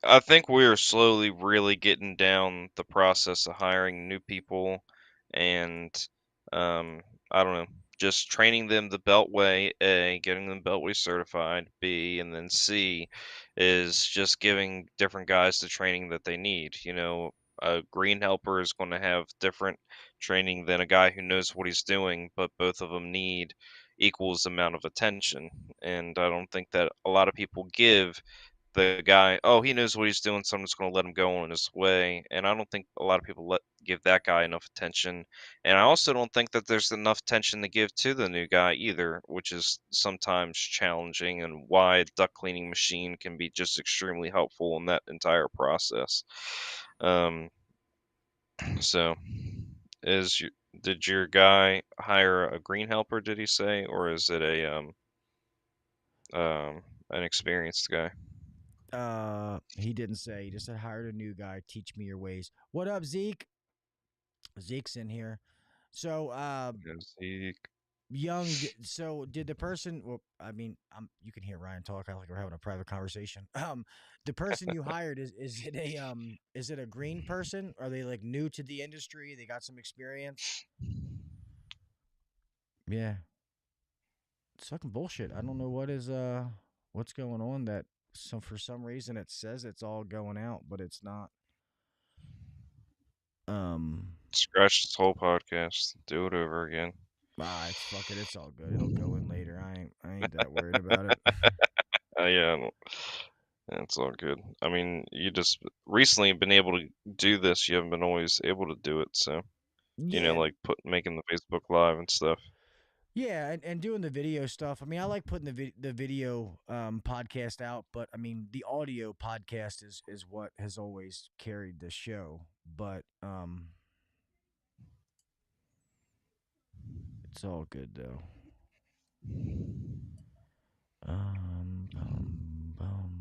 we're slowly really getting down the process of hiring new people, and um, I don't know, just training them the Beltway, A, getting them Beltway certified, B, and then C is just giving different guys the training that they need. You know, a green helper is going to have different training than a guy who knows what he's doing, but both of them need equals amount of attention, and I don't think that a lot of people give the guy, oh, he knows what he's doing, so I'm just going to let him go on his way. And I don't think a lot of people give that guy enough attention. And I also don't think that there's enough attention to give to the new guy either, which is sometimes challenging, and why a duct cleaning machine can be just extremely helpful in that entire process. Um, so, is you, did your guy hire a green helper? Did he say, or is it a um an experienced guy? he didn't say. He just said hired a new guy, teach me your ways. What up, Zeke? Zeke's in here. So Is he? So did the person? Well, I mean, you can hear Ryan talk. I like we're having a private conversation. The person you hired is it a green person? Are they like new to the industry? They got some experience. Yeah, it's fucking bullshit. I don't know what's going on that for some reason it says it's all going out, but it's not. Um, Scratch this whole podcast. Do it over again. it's fuck it. It's all good. It'll go in later. I ain't that worried about it. Yeah, it's all good. I mean, you just recently been able to do this. You haven't been always able to do it, so Yeah, like making the Facebook Live and stuff. yeah, and doing the video stuff. I mean, I like putting the video podcast out, but I mean, the audio podcast is what has always carried the show. But it's all good though. Bum, bum, bum.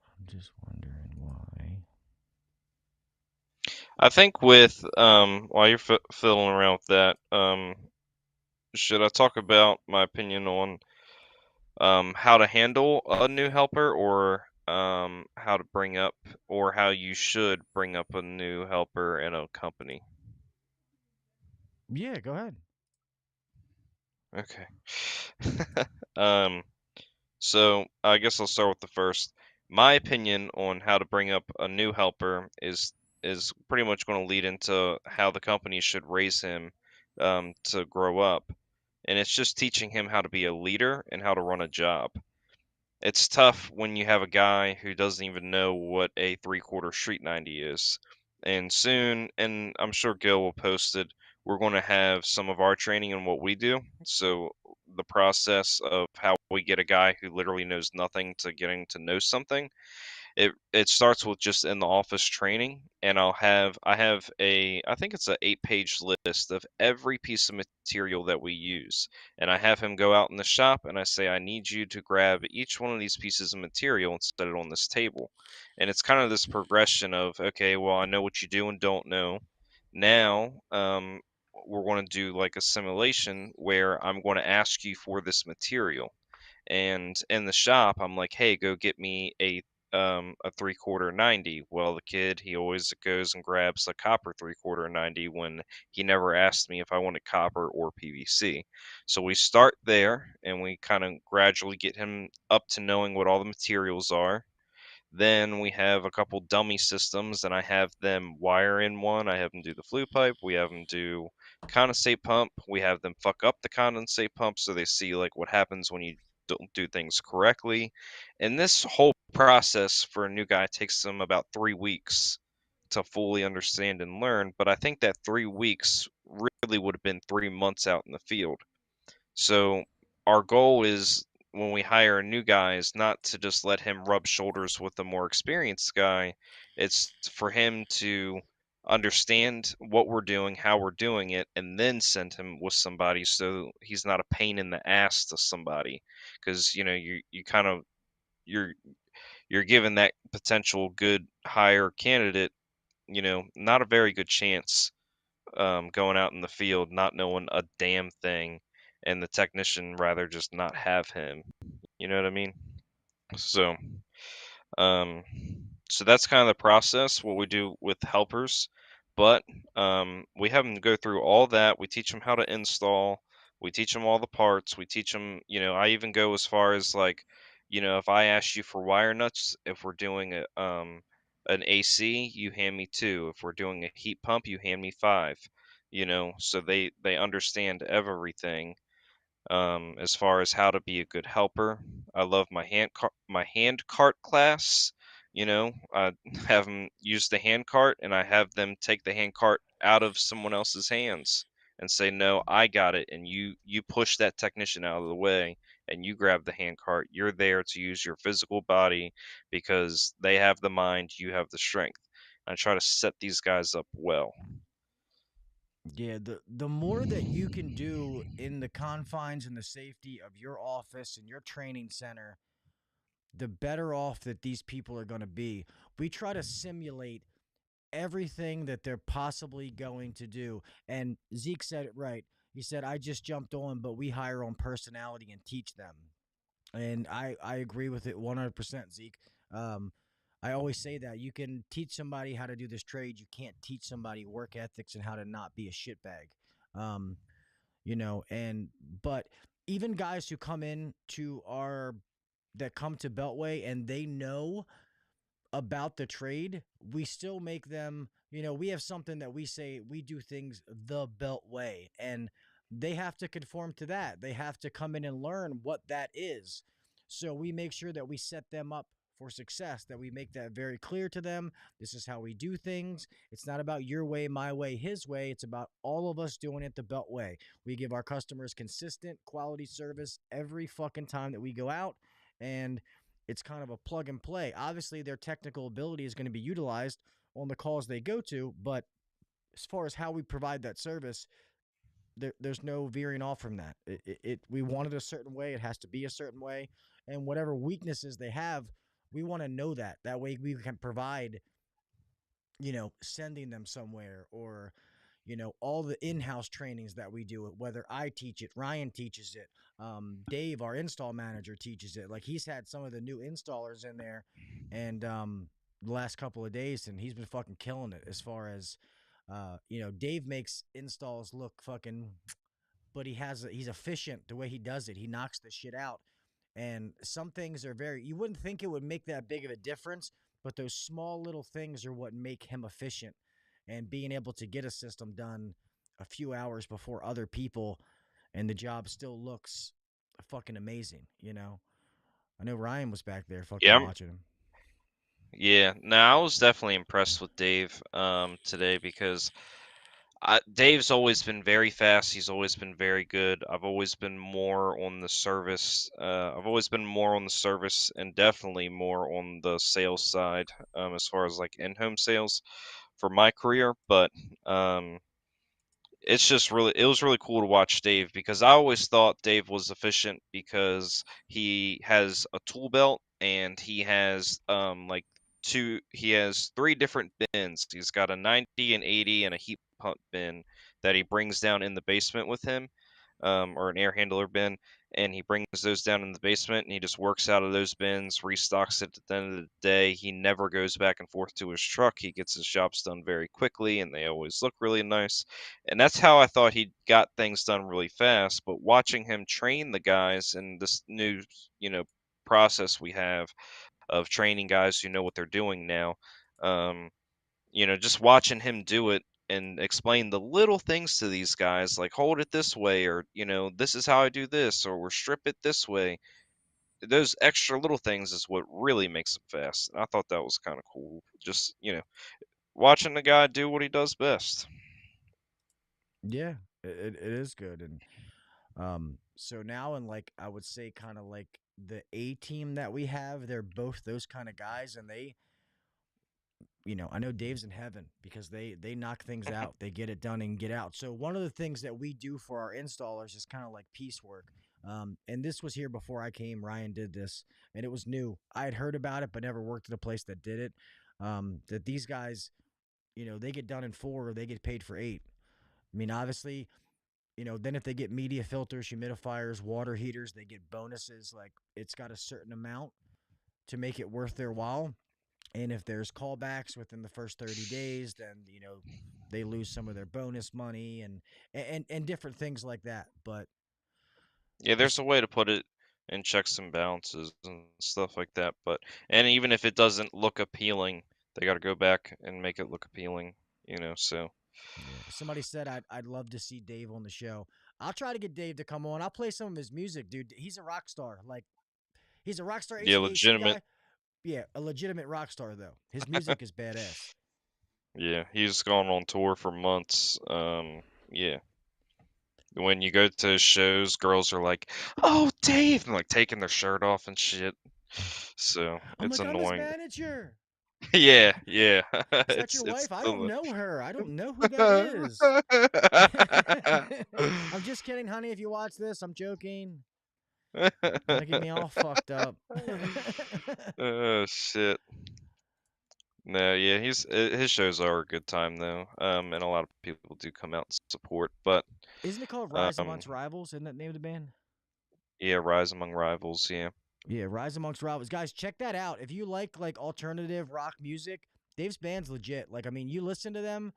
I'm just wondering why. I think with while you're fiddling around with that, should I talk about my opinion on how to handle a new helper, or how to bring up, or how you should bring up a new helper in a company? Yeah, go ahead. Okay. um, so I guess I'll start with the first. My opinion on how to bring up a new helper is pretty much going to lead into how the company should raise him to grow up, and it's just teaching him how to be a leader and how to run a job. It's tough when you have a guy who doesn't even know what a 3/4 Street 90 is. And soon, and I'm sure Gil will post it, we're going to have some of our training in what we do. So the process of how we get a guy who literally knows nothing to getting to know something, it starts with just in the office training, and I have a, I think it's a 8-page list of every piece of material that we use, and I have him go out in the shop, and I say, I need you to grab each one of these pieces of material and set it on this table. And it's kind of this progression of, okay, well, I know what you do and don't know. Now we're going to do like a simulation where I'm going to ask you for this material, and in the shop I'm like, hey, go get me a 3/4 90. Well, the kid, he always goes and grabs a copper 3/4 90 when he never asked me if I wanted copper or PVC. So we start there and we kind of gradually get him up to knowing what all the materials are. Then we have a couple dummy systems, and I have them wire in one. I have them do the flue pipe. We have them do condensate pump. We have them fuck up the condensate pump so they see like what happens when you don't do things correctly. And this whole process for a new guy takes them about 3 weeks to fully understand and learn. But I think that 3 weeks really would have been 3 months out in the field. So our goal is, when we hire a new guy, is not to just let him rub shoulders with a more experienced guy. It's for him to understand what we're doing, how we're doing it, and then send him with somebody so he's not a pain in the ass to somebody. Because you kind of, you're you're given that potential good hire candidate, not a very good chance going out in the field not knowing a damn thing, and the technician rather just not have him. You know what I mean? So, um, so that's kind of the process, what we do with helpers. But we have them go through all that. We teach them how to install. We teach them all the parts. We teach them, I even go as far as like, if I ask you for wire nuts, if we're doing an AC, you hand me two. If we're doing a heat pump, you hand me five. So they understand everything, as far as how to be a good helper. I love my hand cart class. I have them use the hand cart, and I have them take the hand cart out of someone else's hands and say, "No, I got it," and you push that technician out of the way, and you grab the hand cart. You're there to use your physical body because they have the mind, you have the strength. I try to set these guys up well. Yeah, the more that you can do in the confines and the safety of your office and your training center, the better off that these people are going to be. We try to simulate everything that they're possibly going to do. And Zeke said it right. He said, I just jumped on, but we hire on personality and teach them. And I agree with it 100%, Zeke. Um, I always say that you can teach somebody how to do this trade. You can't teach somebody work ethics and how to not be a shitbag. Um, and but even guys who come in to that come to Beltway and they know about the trade, we still make them, we have something that we say we do things the belt way, and they have to conform to that. They have to come in and learn what that is. So we make sure that we set them up for success, that we make that very clear to them. This is how we do things. It's not about your way, my way, his way. It's about all of us doing it the belt way. We give our customers consistent quality service every fucking time that we go out, and it's kind of a plug and play. Obviously, their technical ability is going to be utilized on the calls they go to, but as far as how we provide that service, there's no veering off from that. We want it a certain way. It has to be a certain way. And whatever weaknesses they have, we want to know that. That way we can provide, sending them somewhere, or, all the in-house trainings that we do, whether I teach it, Ryan teaches it, Dave, our install manager, teaches it. Like, he's had some of the new installers in there and the last couple of days, and he's been fucking killing it as far as, Dave makes installs look fucking, but he's efficient the way he does it. He knocks the shit out. And some things are you wouldn't think it would make that big of a difference, but those small little things are what make him efficient. And being able to get a system done a few hours before other people, and the job still looks fucking amazing, I know Ryan was back there fucking Yeah, watching him. yeah. No, I was definitely impressed with Dave today because Dave's always been very fast. He's always been very good. I've always been more on the service. I've always been more on the service and definitely more on the sales side, as far as like in-home sales for my career. But it was really cool to watch Dave because I always thought Dave was efficient because he has a tool belt and he has he has three different bins. He's got a 90, an 80, and a heat pump bin that he brings down in the basement with him, or an air handler bin, and he brings those down in the basement and he just works out of those bins, restocks it at the end of the day. He never goes back and forth to his truck. He gets his jobs done very quickly and they always look really nice. And that's how I thought he got things done really fast. But watching him train the guys in this new, process we have of training guys who know what they're doing now, um, just watching him do it and explain the little things to these guys, like hold it this way, or this is how I do this, or strip it this way. Those extra little things is what really makes him fast. And I thought that was kind of cool. Just watching the guy do what he does best. Yeah, it is good. And so now, and like I would say kind of like the A team that we have, they're both those kind of guys, and they, I know Dave's in heaven because they knock things out. They get it done and get out. So one of the things that we do for our installers is kind of like piecework. And this was here before I came. Ryan did this, and it was new. I had heard about it, but never worked at a place that did it. That these guys, they get done in 4, or they get paid for 8. I mean, obviously, then if they get media filters, humidifiers, water heaters, they get bonuses. Like, it's got a certain amount to make it worth their while. And if there's callbacks within the first 30 days, then, they lose some of their bonus money and different things like that. But Yeah, there's a way to put it in checks and balances and stuff like that. And even if it doesn't look appealing, they got to go back and make it look appealing, so. yeah, somebody said I'd love to see Dave on the show. I'll try to get Dave to come on. I'll play some of his music, dude. He's a rock star. Like, he's a rock star Yeah, HVAC legitimate. guy. Yeah, a legitimate rock star, though. His music is badass. Yeah, he's gone on tour for months. Yeah. When you go to shows, girls are like, "Oh, Dave," and like taking their shirt off and shit. So I'm it's like, I'm his annoying. manager. Yeah, yeah. Is that your It's wife? I still don't know her. I don't know who that is. I'm just kidding, honey. If you watch this, I'm joking. Don't get me all fucked up. Oh shit. No, yeah, his shows are a good time though. And a lot of people do come out and support. But Isn't it called Rise um, Amongst Rivals? Isn't that the name of the band? yeah, Rise Among Rivals. Yeah, Yeah, Rise Amongst Rivals. Guys, check that out. If you like alternative rock music, Dave's band's legit. Like, I mean, you listen to them.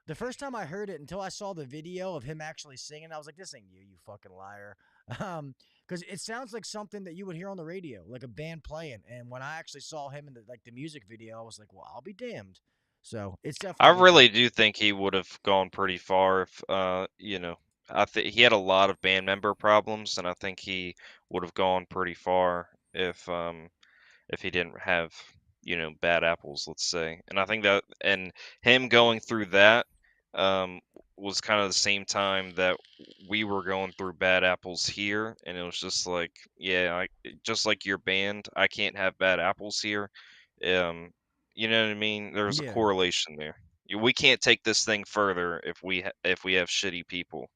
The first time I heard it, until I saw the video of him actually singing, I was like, "This ain't you, you fucking liar." Because it sounds like something that you would hear on the radio, like a band playing. And when I actually saw him in the music video, I was like, "Well, I'll be damned." So it's I definitely really legit. do think he would have gone pretty far if I think he had a lot of band member problems, and I think he would have gone pretty far if he didn't have, bad apples, let's say. And I think that, and him going through that, um, was kind of the same time that we were going through bad apples here, and it was just like, yeah, just like your band, I can't have bad apples here. Um, you know what I mean? There's a Yeah. correlation there. We can't take this thing further if if we have shitty people.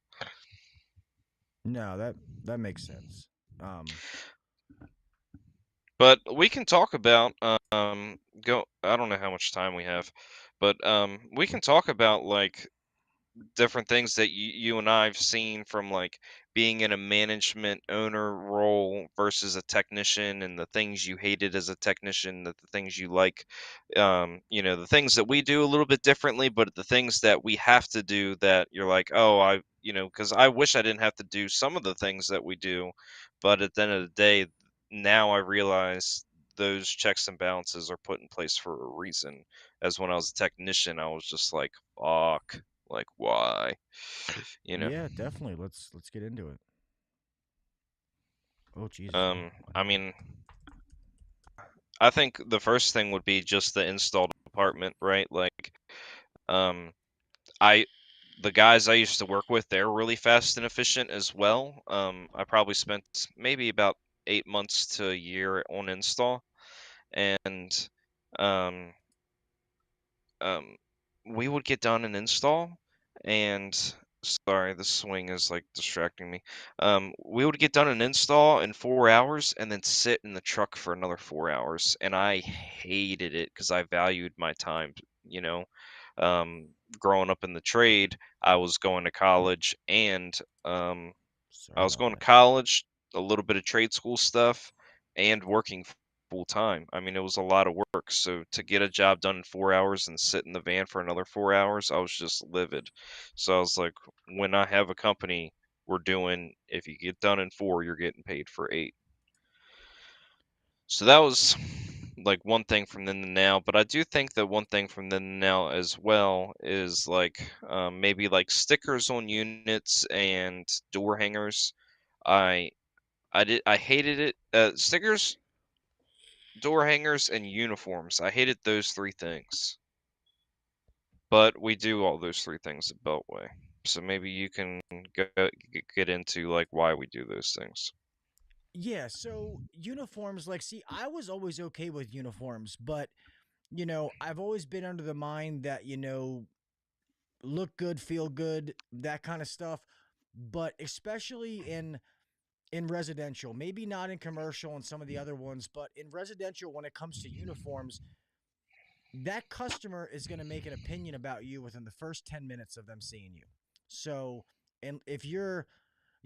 No, that makes sense. Um, But we can talk about go. I don't know how much time we have, but we can talk about like different things that you and I've seen from like being in a management owner role versus a technician, and the things you hated as a technician, the things you like, the things that we do a little bit differently, but the things that we have to do that you're like, oh, because I wish I didn't have to do some of the things that we do, but at the end of the day, now I realize those checks and balances are put in place for a reason. As when I was a technician, I was just like, fuck, like why? You know. yeah, definitely. Let's get into it. Oh Jesus, what I happened? mean, I think the first thing would be just the install department, right? Like, um, I the guys I used to work with, they're really fast and efficient as well. I probably spent maybe about 8 months to a year on install, and um, um, we would get done an install, and sorry, the swing is like distracting me. We would get done an install in 4 hours and then sit in the truck for another 4 hours, and I hated it because I valued my time. You know, um, growing up in the trade, I was going to college and Sorry I was about going to that. college, a little bit of trade school stuff, and working full time. I mean, it was a lot of work. So to get a job done in 4 hours and sit in the van for another 4 hours, I was just livid. So I was like, when I have a company, we're doing, if you get done in 4, you're getting paid for 8. So that was like one thing from then to now. But I do think that one thing from then to now as well is like maybe like stickers on units and door hangers. I I hated it. Stickers, door hangers, and uniforms. I hated those three things. But we do all those three things at Beltway. So maybe you can get into like why we do those things. Yeah, so uniforms, like, see, I was always okay with uniforms, but I've always been under the mind that look good, feel good, that kind of stuff. But especially in residential, maybe not in commercial and some of the other ones, but in residential, when it comes to uniforms, that customer is going to make an opinion about you within the first 10 minutes of them seeing you. So, and if you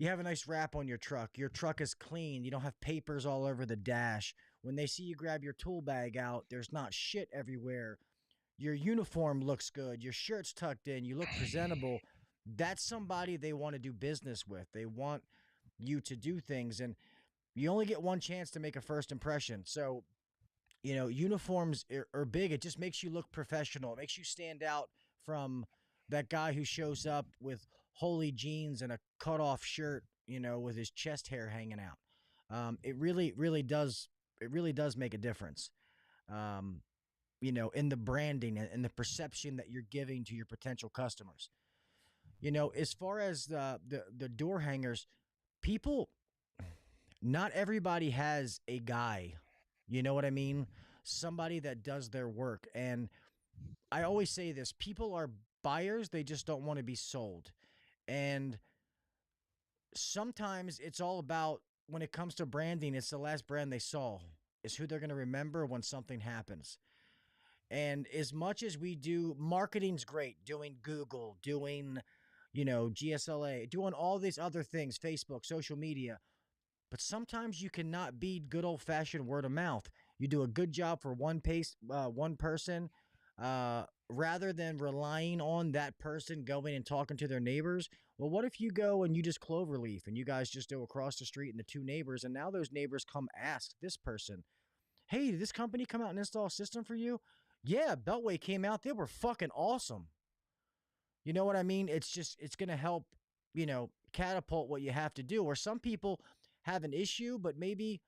have a nice wrap on your truck is clean, you don't have papers all over the dash. When they see you grab your tool bag out, there's not shit everywhere. Your uniform looks good, your shirt's tucked in, you look presentable. That's somebody they want to do business with. They want you to do things, and you only get one chance to make a first impression. So, uniforms are big. It just makes you look professional. It makes you stand out from that guy who shows up with holy jeans and a cut off shirt, with his chest hair hanging out. It really, really does. It really does make a difference. Um, in the branding and the perception that you're giving to your potential customers. As far as the door hangers, people, not everybody has a guy. You know what I mean? Somebody that does their work. And I always say this, people are buyers, they just don't want to be sold. And sometimes it's all about, when it comes to branding, it's the last brand they saw, is who they're going to remember when something happens. And as much as we do, marketing's great, doing Google, doing, GSLA, doing all these other things, Facebook, social media. But sometimes you cannot beat good old fashioned word of mouth. You do a good job for one person, rather than relying on that person going and talking to their neighbors. Well, what if you go and you just cloverleaf and you guys just go across the street and the two neighbors, and now those neighbors come ask this person, "Hey, did this company come out and install a system for you?" "Yeah, Beltway came out. They were fucking awesome." You know what I mean? It's going to help, catapult what you have to do. Or some people have an issue, but maybe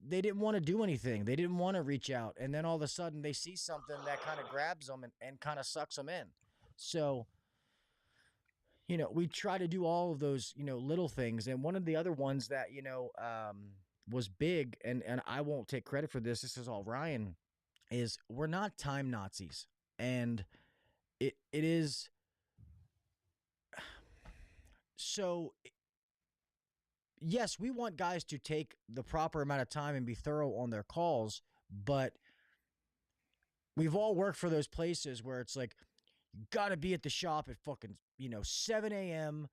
they didn't want to do anything. They didn't want to reach out. And then all of a sudden they see something that kind of grabs them and kind of sucks them in. So, we try to do all of those, little things. And one of the other ones that, was big, and I won't take credit for this. This is all Ryan, is we're not time Nazis. And it is. So, yes, we want guys to take the proper amount of time and be thorough on their calls, but we've all worked for those places where it's like, you got to be at the shop at fucking, 7 a.m.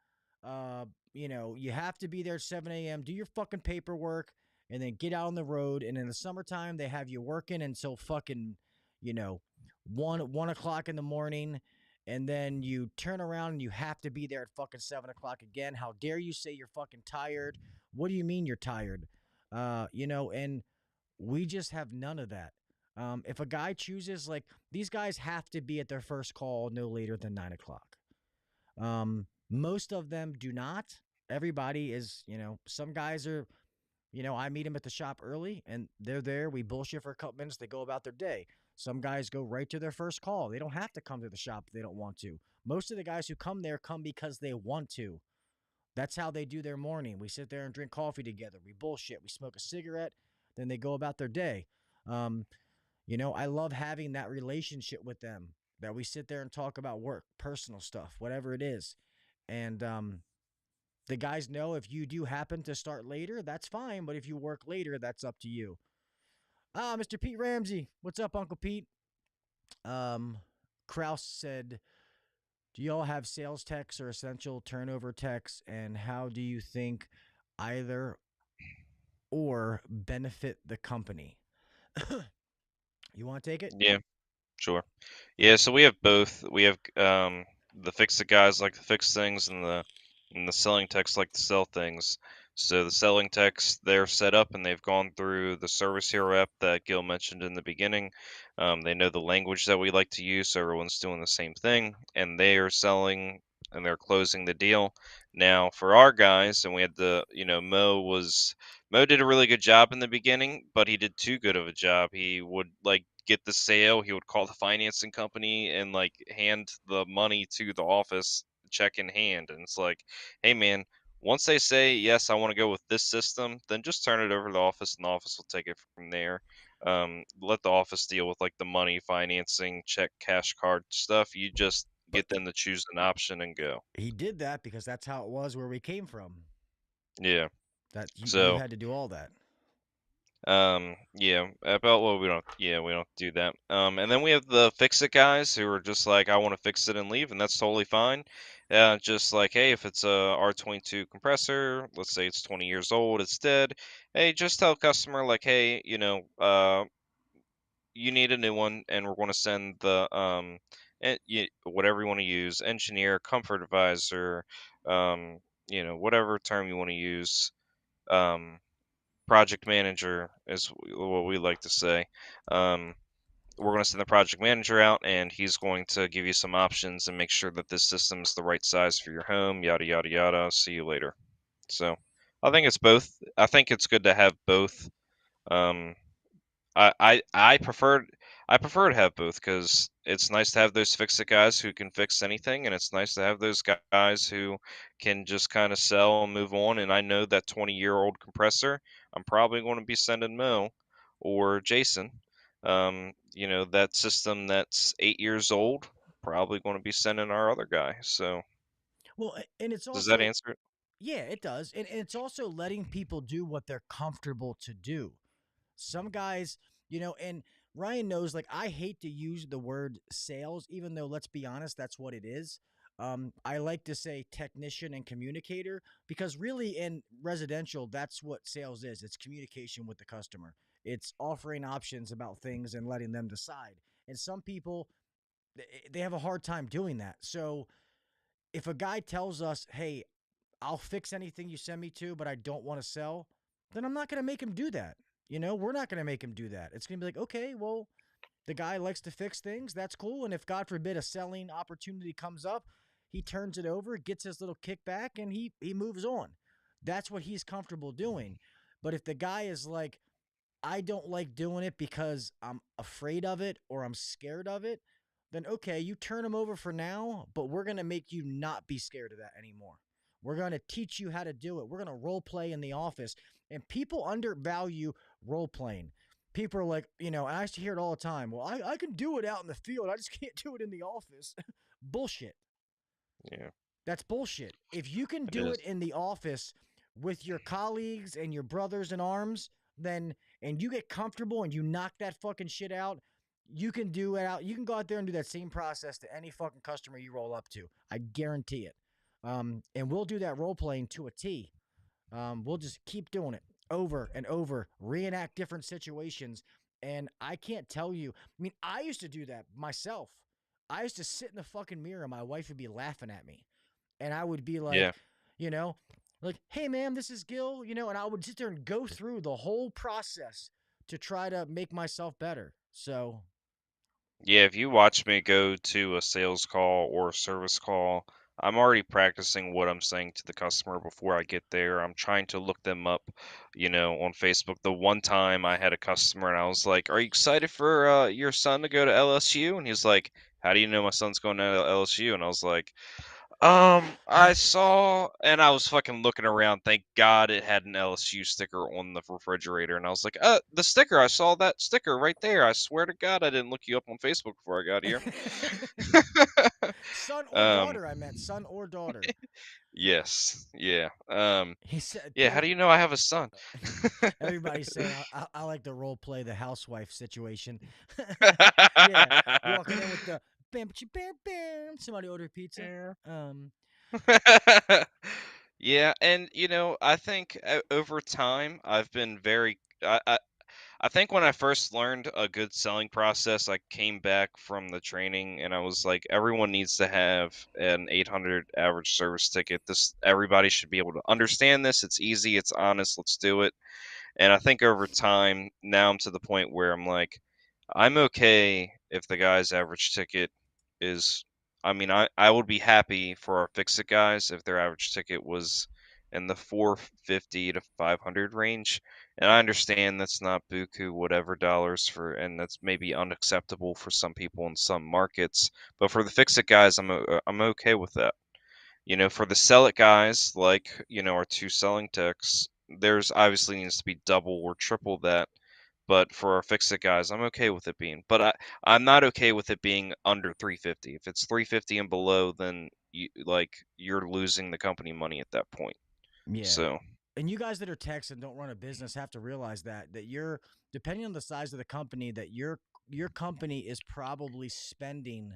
You have to be there at 7 a.m., do your fucking paperwork, and then get out on the road. And in the summertime, they have you working until fucking, 1 o'clock in the morning. And then you turn around and you have to be there at fucking 7 o'clock again. How dare you say you're fucking tired? What do you mean you're tired? And we just have none of that. If a guy chooses, like, these guys have to be at their first call no later than 9 o'clock. Most of them do not. Everybody is, some guys are, I meet them at the shop early and they're there. We bullshit for a couple minutes. They go about their day. Some guys go right to their first call. They don't have to come to the shop if they don't want to. Most of the guys who come there come because they want to. That's how they do their morning. We sit there and drink coffee together. We bullshit. We smoke a cigarette. Then they go about their day. I love having that relationship with them, that we sit there and talk about work, personal stuff, whatever it is. And the guys know if you do happen to start later, that's fine. But if you work later, that's up to you. Mr. Pete Ramsey. What's up, Uncle Pete? Kraus said, do y'all have sales techs or essential turnover techs? And how do you think either or benefit the company? You want to take it? Yeah, sure. Yeah, so we have both. We have the fix it guys like to fix things, and the selling techs like to sell things. So the selling techs, they're set up and they've gone through the service hero app that Gil mentioned in the beginning. They know the language that we like to use, so everyone's doing the same thing, and they are selling and they're closing the deal. Now for our guys, and we had Mo did a really good job in the beginning, but he did too good of a job. He would like get the sale, he would call the financing company and like hand the money to the office, check in hand, and it's like, hey man, once they say, yes, I want to go with this system, then just turn it over to the office and the office will take it from there. Let the office deal with like the money, financing, check, cash card stuff. You just get them to choose an option and go. He did that because that's how it was where we came from. Yeah. That you So, had to do all that. yeah, about well, we don't do that. And then we have the fix it guys who are just like, I want to fix it and leave, and that's totally fine. Just like, hey, if it's a R22 compressor, let's say it's 20 years old, it's dead. Hey, just tell customer like, hey, you need a new one, and we're going to send whatever you want to use, engineer, comfort advisor, whatever term you want to use. Project manager is what we like to say. We're going to send the project manager out, and he's going to give you some options and make sure that this system is the right size for your home, yada, yada, yada. See you later. So I think it's both. I think it's good to have both. Um, I prefer to have both because it's nice to have those fix it guys who can fix anything, and it's nice to have those guys who can just kind of sell and move on. And I know that 20-year-old compressor, I'm probably going to be sending Mo or Jason. That system that's 8 years old, probably going to be sending our other guy. So Well, and it's does that also, answer it? yeah, it does. And it's also letting people do what they're comfortable to do. Some guys, and Ryan knows, like, I hate to use the word sales, even though, let's be honest, that's what it is. I like to say technician and communicator because really in residential, that's what sales is. It's communication with the customer. It's offering options about things and letting them decide. And some people, they have a hard time doing that. So if a guy tells us, hey, I'll fix anything you send me to, but I don't want to sell, then I'm not going to make him do that. You know, we're not going to make him do that. It's going to be like, okay, well, the guy likes to fix things. That's cool. And if, God forbid, a selling opportunity comes up, he turns it over, gets his little kickback, and he moves on. That's what he's comfortable doing. But if the guy is like, I don't like doing it because I'm afraid of it or I'm scared of it, then okay, you turn him over for now, but we're going to make you not be scared of that anymore. We're going to teach you how to do it. We're going to role play in the office. And people undervalue role playing. People are like, you know, I used to hear it all the time. Well, I can do it out in the field. I just can't do it in the office. Bullshit. Yeah. That's bullshit. If you can It do is. it in the office with your colleagues and your brothers in arms, then, and you get comfortable and you knock that fucking shit out, you can do it out. You can go out there and do that same process to any fucking customer you roll up to. I guarantee it. And we'll do that role playing to a T. We'll just keep doing it over and over, reenact different situations. And I can't tell you, I mean, I used to do that myself. I used to sit in the fucking mirror and my wife would be laughing at me. And I would be like, Yeah. you know, like, hey, ma'am, this is Gil, you know, and I would sit there and go through the whole process to try to make myself better. So, Yeah, if you watch me go to a sales call or a service call, I'm already practicing what I'm saying to the customer before I get there. I'm trying to look them up, on Facebook. The one time I had a customer and I was like, "Are you excited for your son to go to LSU?" And he's like, "How do you know my son's going to LSU?" And I was like, I saw, and I was fucking looking around. Thank God it had an LSU sticker on the refrigerator, and I was like, the sticker. I saw that sticker right there. I swear to God, I didn't look you up on Facebook before I got here. son or um, daughter, I meant son or daughter. yes, yeah. He said, Yeah. How do you know I have a son? everybody's saying I like to role play the housewife situation. Yeah, walking in with the bam, bam, bam. Somebody order pizza. Yeah, and I think over time I've been very. I think when I first learned a good selling process, I came back from the training and I was like, everyone needs to have an 800 average service ticket. This everybody should be able to understand this. It's easy. It's honest. Let's do it. And I think over time, now I'm to the point where I'm like, I'm okay if the guy's average ticket is, I mean, I would be happy for our fix-it guys if their average ticket was in the 450 to 500 range. And I understand that's not buku whatever dollars and that's maybe unacceptable for some people in some markets. But for the fix-it guys, I'm okay with that. For the sell it guys, like, our two selling techs, there's obviously needs to be double or triple that. But for our fix it guys, I'm okay with it being. But I'm not okay with it being under 350. If it's 350 and below, then you're losing the company money at that point. Yeah. So And you guys that are techs and don't run a business have to realize that you're, depending on the size of the company, that your company is probably spending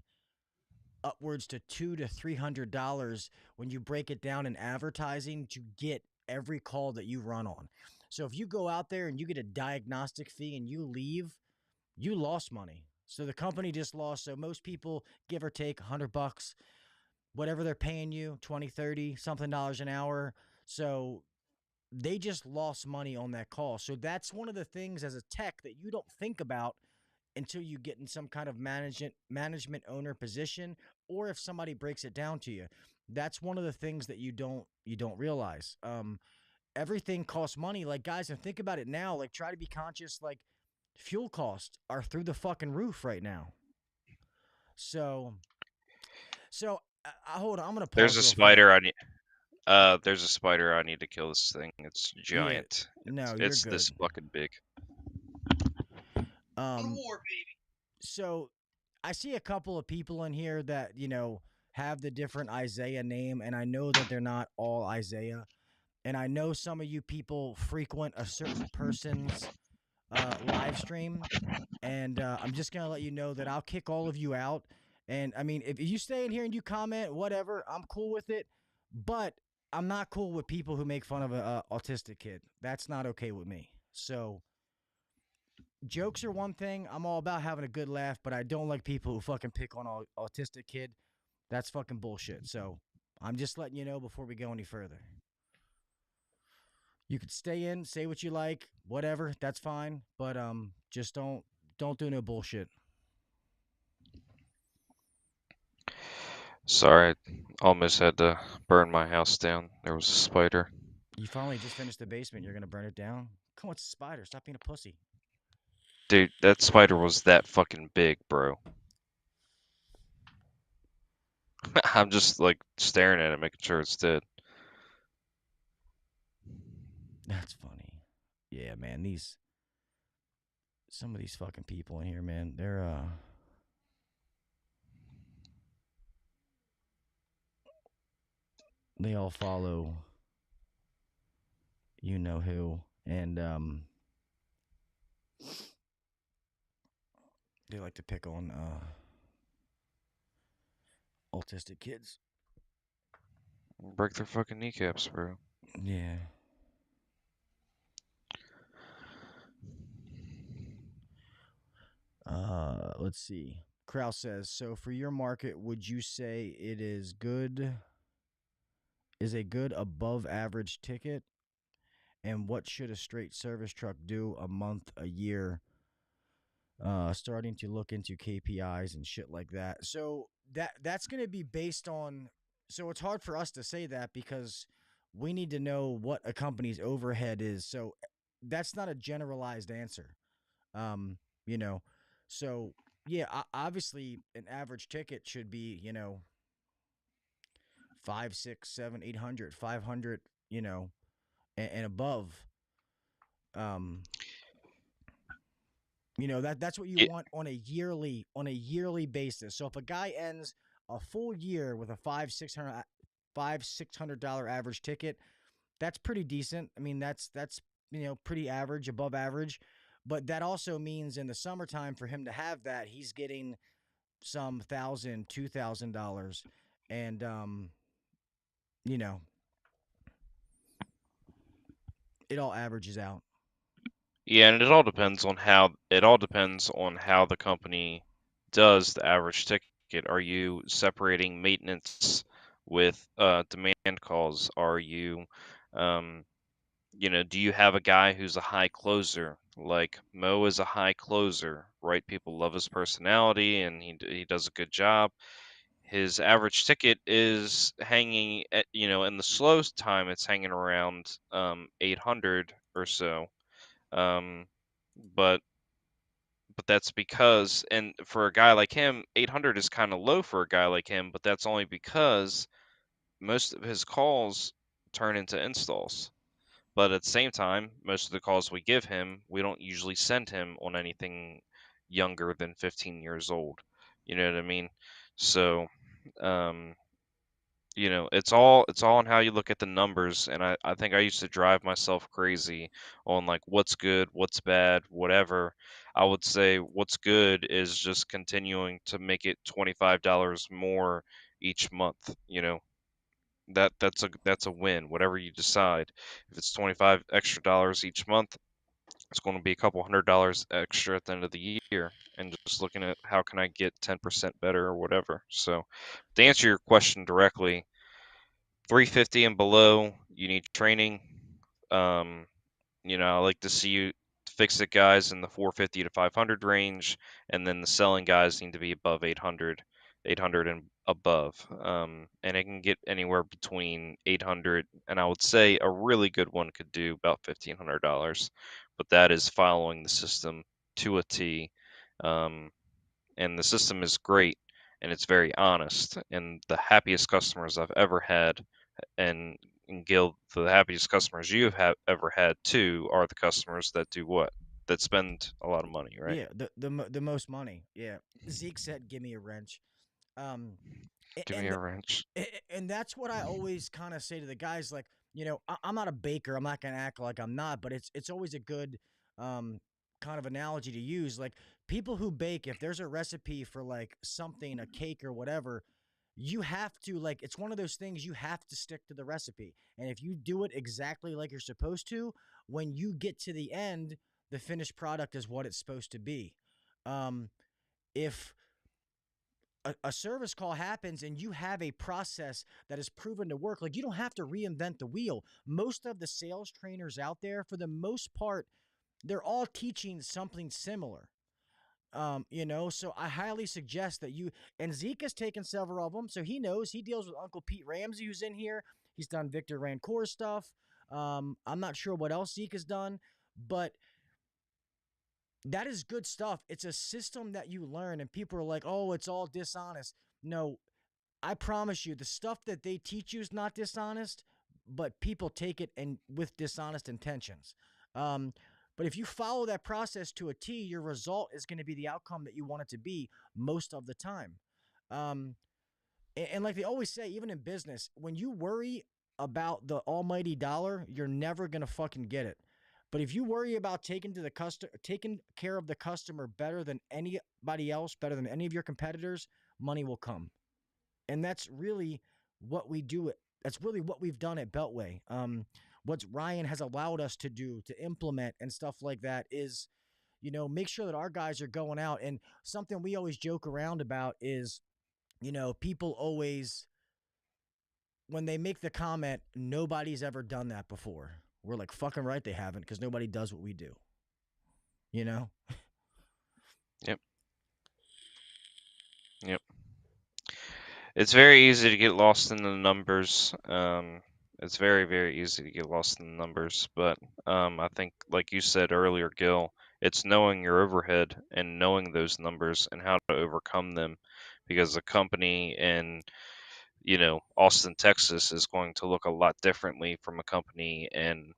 upwards to $200 to $300 when you break it down in advertising to get every call that you run on. So if you go out there and you get a diagnostic fee and you leave, you lost money. So the company just lost. So most people, give or take $100, whatever they're paying you, 20, 30, something dollars an hour. So they just lost money on that call. So that's one of the things as a tech that you don't think about until you get in some kind of management owner position, or if somebody breaks it down to you. That's one of the things that you don't realize. Everything costs money. Like, guys, and think about it now. Like, try to be conscious. Like, fuel costs are through the fucking roof right now. So hold on. I'm gonna pause. there's a real fast. spider I need. There's a spider I need to kill this thing. It's giant. No, It's, you're it's good. this fucking big. So I see a couple of people in here that, have the different Isaiah name, and I know that they're not all Isaiah. And I know some of you people frequent a certain person's live stream, and I'm just gonna let you know that I'll kick all of you out. And I mean, if you stay in here and you comment, whatever, I'm cool with it. But I'm not cool with people who make fun of a autistic kid. That's not okay with me. So jokes are one thing. I'm all about having a good laugh, but I don't like people who fucking pick on an autistic kid. That's fucking bullshit. So I'm just letting you know before we go any further. You could stay in, say what you like, whatever. That's fine, but just don't do no bullshit. Sorry, almost had to burn my house down. There was a spider. You finally just finished the basement. You're gonna burn it down. Come on, it's a spider. Stop being a pussy. Dude, that spider was that fucking big, bro. I'm just like staring at it, making sure it's dead. That's funny. Yeah, man. Some of these fucking people in here, man. They all follow you know who, and they like to pick on autistic kids. Break their fucking kneecaps, bro. Yeah. Let's see. Kraus says, so for your market, would you say it is a good above average ticket? And what should a straight service truck do a month, a year? Starting to look into KPIs and shit like that. So that's going to be based on. So it's hard for us to say that because we need to know what a company's overhead is. So that's not a generalized answer. You know, so yeah, obviously an average ticket should be, 5, 6, 7, 800, 500, and above. Um, that's what you Yeah, want on a yearly basis. So if a guy ends a full year with a $500 average ticket, that's pretty decent. I mean, that's pretty average, above average. But that also means in the summertime for him to have that, he's getting some $1,000, $2,000, and you know, it all averages out. yeah, and it all depends on how the company does the average ticket. Are you separating maintenance with demand calls? Are you, um, do you have a guy who's a high closer? Like Mo is a high closer, right? People love his personality, and he does a good job. His average ticket is hanging at, in the slow time, it's hanging around 800 or so. Um, but that's because, and for a guy like him, 800 is kind of low for a guy like him, but that's only because most of his calls turn into installs. But at the same time, most of the calls we give him, we don't usually send him on anything younger than 15 years old. You know what I mean? So, um, it's all on how you look at the numbers, and I think I used to drive myself crazy on like what's good, what's bad, whatever. I would say what's good is just continuing to make it $25 more each month. That's a win, whatever you decide. If it's 25 extra dollars each month, it's going to be a couple $100 extra at the end of the year, and just looking at how can I get 10% better or whatever. So to answer your question directly, 350 and below, you need training. Um, I like to see you fix it guys in the 450 to 500 range, and then the selling guys need to be above 800, 800 and above. And it can get anywhere between 800, and I would say a really good one could do about $1,500, but that is following the system to a T. Um, and the system is great, and it's very honest. And the happiest customers I've ever had, and Gil, the happiest customers you have ever had too are the customers that do what? That spend a lot of money, right? Yeah, the most money. Yeah, Zeke said, "Give me a wrench." Um, Give me and a wrench. and that's what I always kind of say to the guys. Like, I'm not a baker. I'm not gonna act like I'm not. But it's always a good kind of analogy to use. Like people who bake, if there's a recipe for like something, a cake or whatever, you have to like it's one of those things you have to stick to the recipe. And if you do it exactly like you're supposed to, when you get to the end, the finished product is what it's supposed to be. If a service call happens and you have a process that is proven to work, like you don't have to reinvent the wheel. Most of the sales trainers out there, for the most part, they're all teaching something similar. So I highly suggest that you, and Zeke has taken several of them, so he knows. He deals with Uncle Pete Ramsey, who's in here. He's done Victor Rancourt stuff. I'm not sure what else Zeke has done, but that is good stuff. It's a system that you learn, and people are like, oh, it's all dishonest. No, I promise you, the stuff that they teach you is not dishonest, but people take it and with dishonest intentions. But if you follow that process to a T, your result is going to be the outcome that you want it to be most of the time. And like they always say, even in business, when you worry about the almighty dollar, you're never going to fucking get it. But if you worry about taking care of the customer better than anybody else, better than any of your competitors, money will come. And that's really what we do. That's really what we've done at Beltway. What Ryan has allowed us to do, to implement and stuff like that is, make sure that our guys are going out. And something we always joke around about is, people always, when they make the comment, nobody's ever done that before. We're like, fucking right they haven't, because nobody does what we do. Yep. Yep. It's very easy to get lost in the numbers. It's very, very easy to get lost in the numbers. But I think, like you said earlier, Gil, it's knowing your overhead and knowing those numbers and how to overcome them. Because a company in, Austin, Texas is going to look a lot differently from a company in,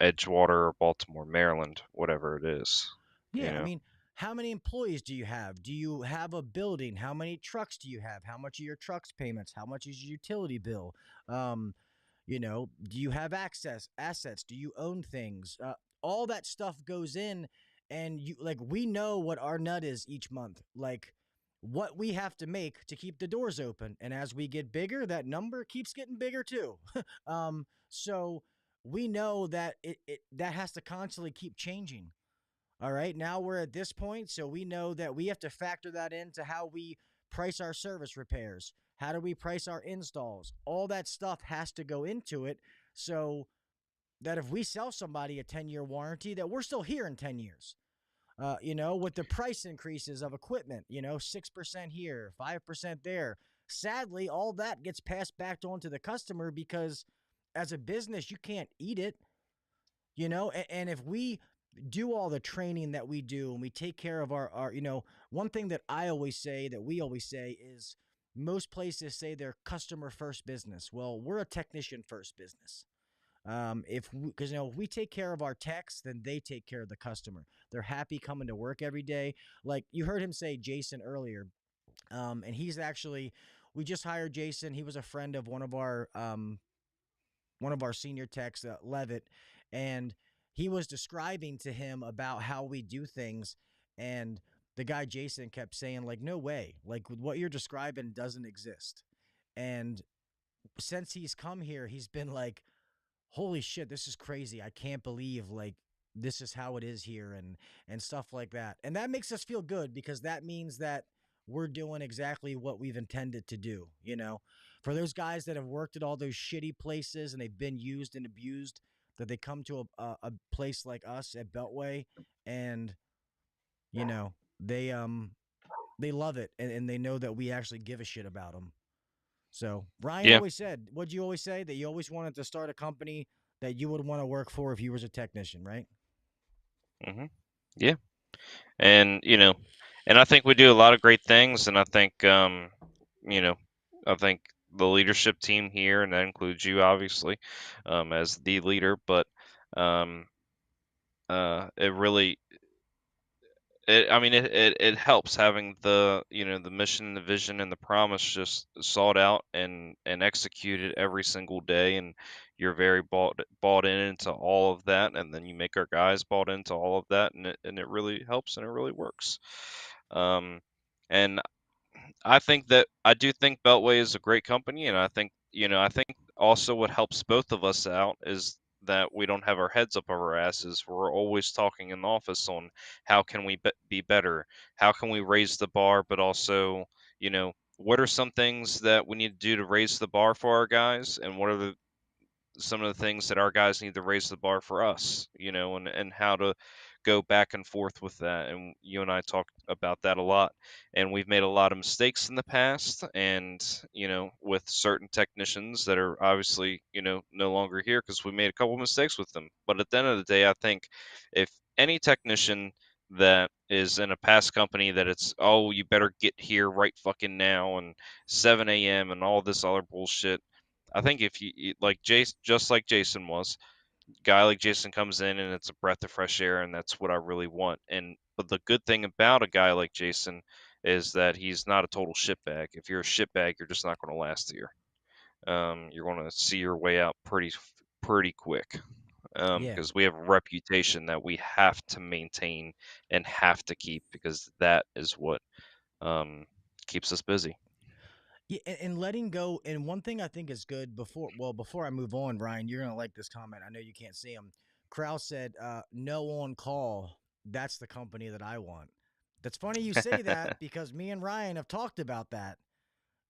Edgewater or Baltimore, Maryland, whatever it is. Yeah, I mean, how many employees do you have? Do you have a building? How many trucks do you have? How much are your trucks payments? How much is your utility bill? Do you have assets? Do you own things? All that stuff goes in, and we know what our nut is each month. Like what we have to make to keep the doors open. And as we get bigger, that number keeps getting bigger too. So we know that that has to constantly keep changing. All right, now we're at this point, so we know that we have to factor that into how we price our service repairs. How do we price our installs? All that stuff has to go into it so that if we sell somebody a 10-year warranty, that we're still here in 10 years. With the price increases of equipment, 6% here, 5% there. Sadly, all that gets passed back on to the customer because as a business, you can't eat it, and if we do all the training that we do and we take care of our one thing that I always say, that we always say, is most places say they're customer first business. Well, we're a technician first business. If we take care of our techs, then they take care of the customer. They're happy coming to work every day. Like you heard him say Jason earlier. And we just hired Jason. He was a friend of one of our senior techs, Levitt, and he was describing to him about how we do things, and the guy Jason kept saying, like, no way, like what you're describing doesn't exist. And since he's come here, he's been like, holy shit, this is crazy. I can't believe like this is how it is here and stuff like that. And that makes us feel good because that means that we're doing exactly what we've intended to do, For those guys that have worked at all those shitty places and they've been used and abused, that they come to a place like us at Beltway and, they love it and they know that we actually give a shit about them. So Ryan always said, what'd you always say? That you always wanted to start a company that you would want to work for if you was a technician, right? Mm-hmm. Yeah. And, and I think we do a lot of great things. And I think, I think the leadership team here, and that includes you, obviously, as the leader, but it really, it helps having the, the mission, the vision, and the promise just sought out and executed every single day. And, you're very bought into all of that, and then you make our guys bought into all of that, and it really helps and it really works. Um, and I do think Beltway is a great company, and I think also what helps both of us out is that we don't have our heads up our asses. We're always talking in the office on how can we be better, how can we raise the bar, but also, what are some things that we need to do to raise the bar for our guys, and what are some of the things that our guys need to raise the bar for us, and how to go back and forth with that. And you and I talk about that a lot. And we've made a lot of mistakes in the past, and, with certain technicians that are obviously, no longer here because we made a couple mistakes with them. But at the end of the day, I think if any technician that is in a past company that it's, oh, you better get here right fucking now and 7 a.m. and all this other bullshit. I think if like Jason, just like Jason was, guy like Jason comes in and it's a breath of fresh air, and that's what I really want. But the good thing about a guy like Jason is that he's not a total shitbag. If you're a shitbag, you're just not going to last here. You're going to see your way out pretty quick. Yeah. Because we have a reputation that we have to maintain and have to keep, because that is what keeps us busy. Yeah, and letting go. And one thing I think is good before I move on, Ryan, you're gonna like this comment. I know you can't see him. Kraus said, "No on call. That's the company that I want." That's funny you say that because me and Ryan have talked about that,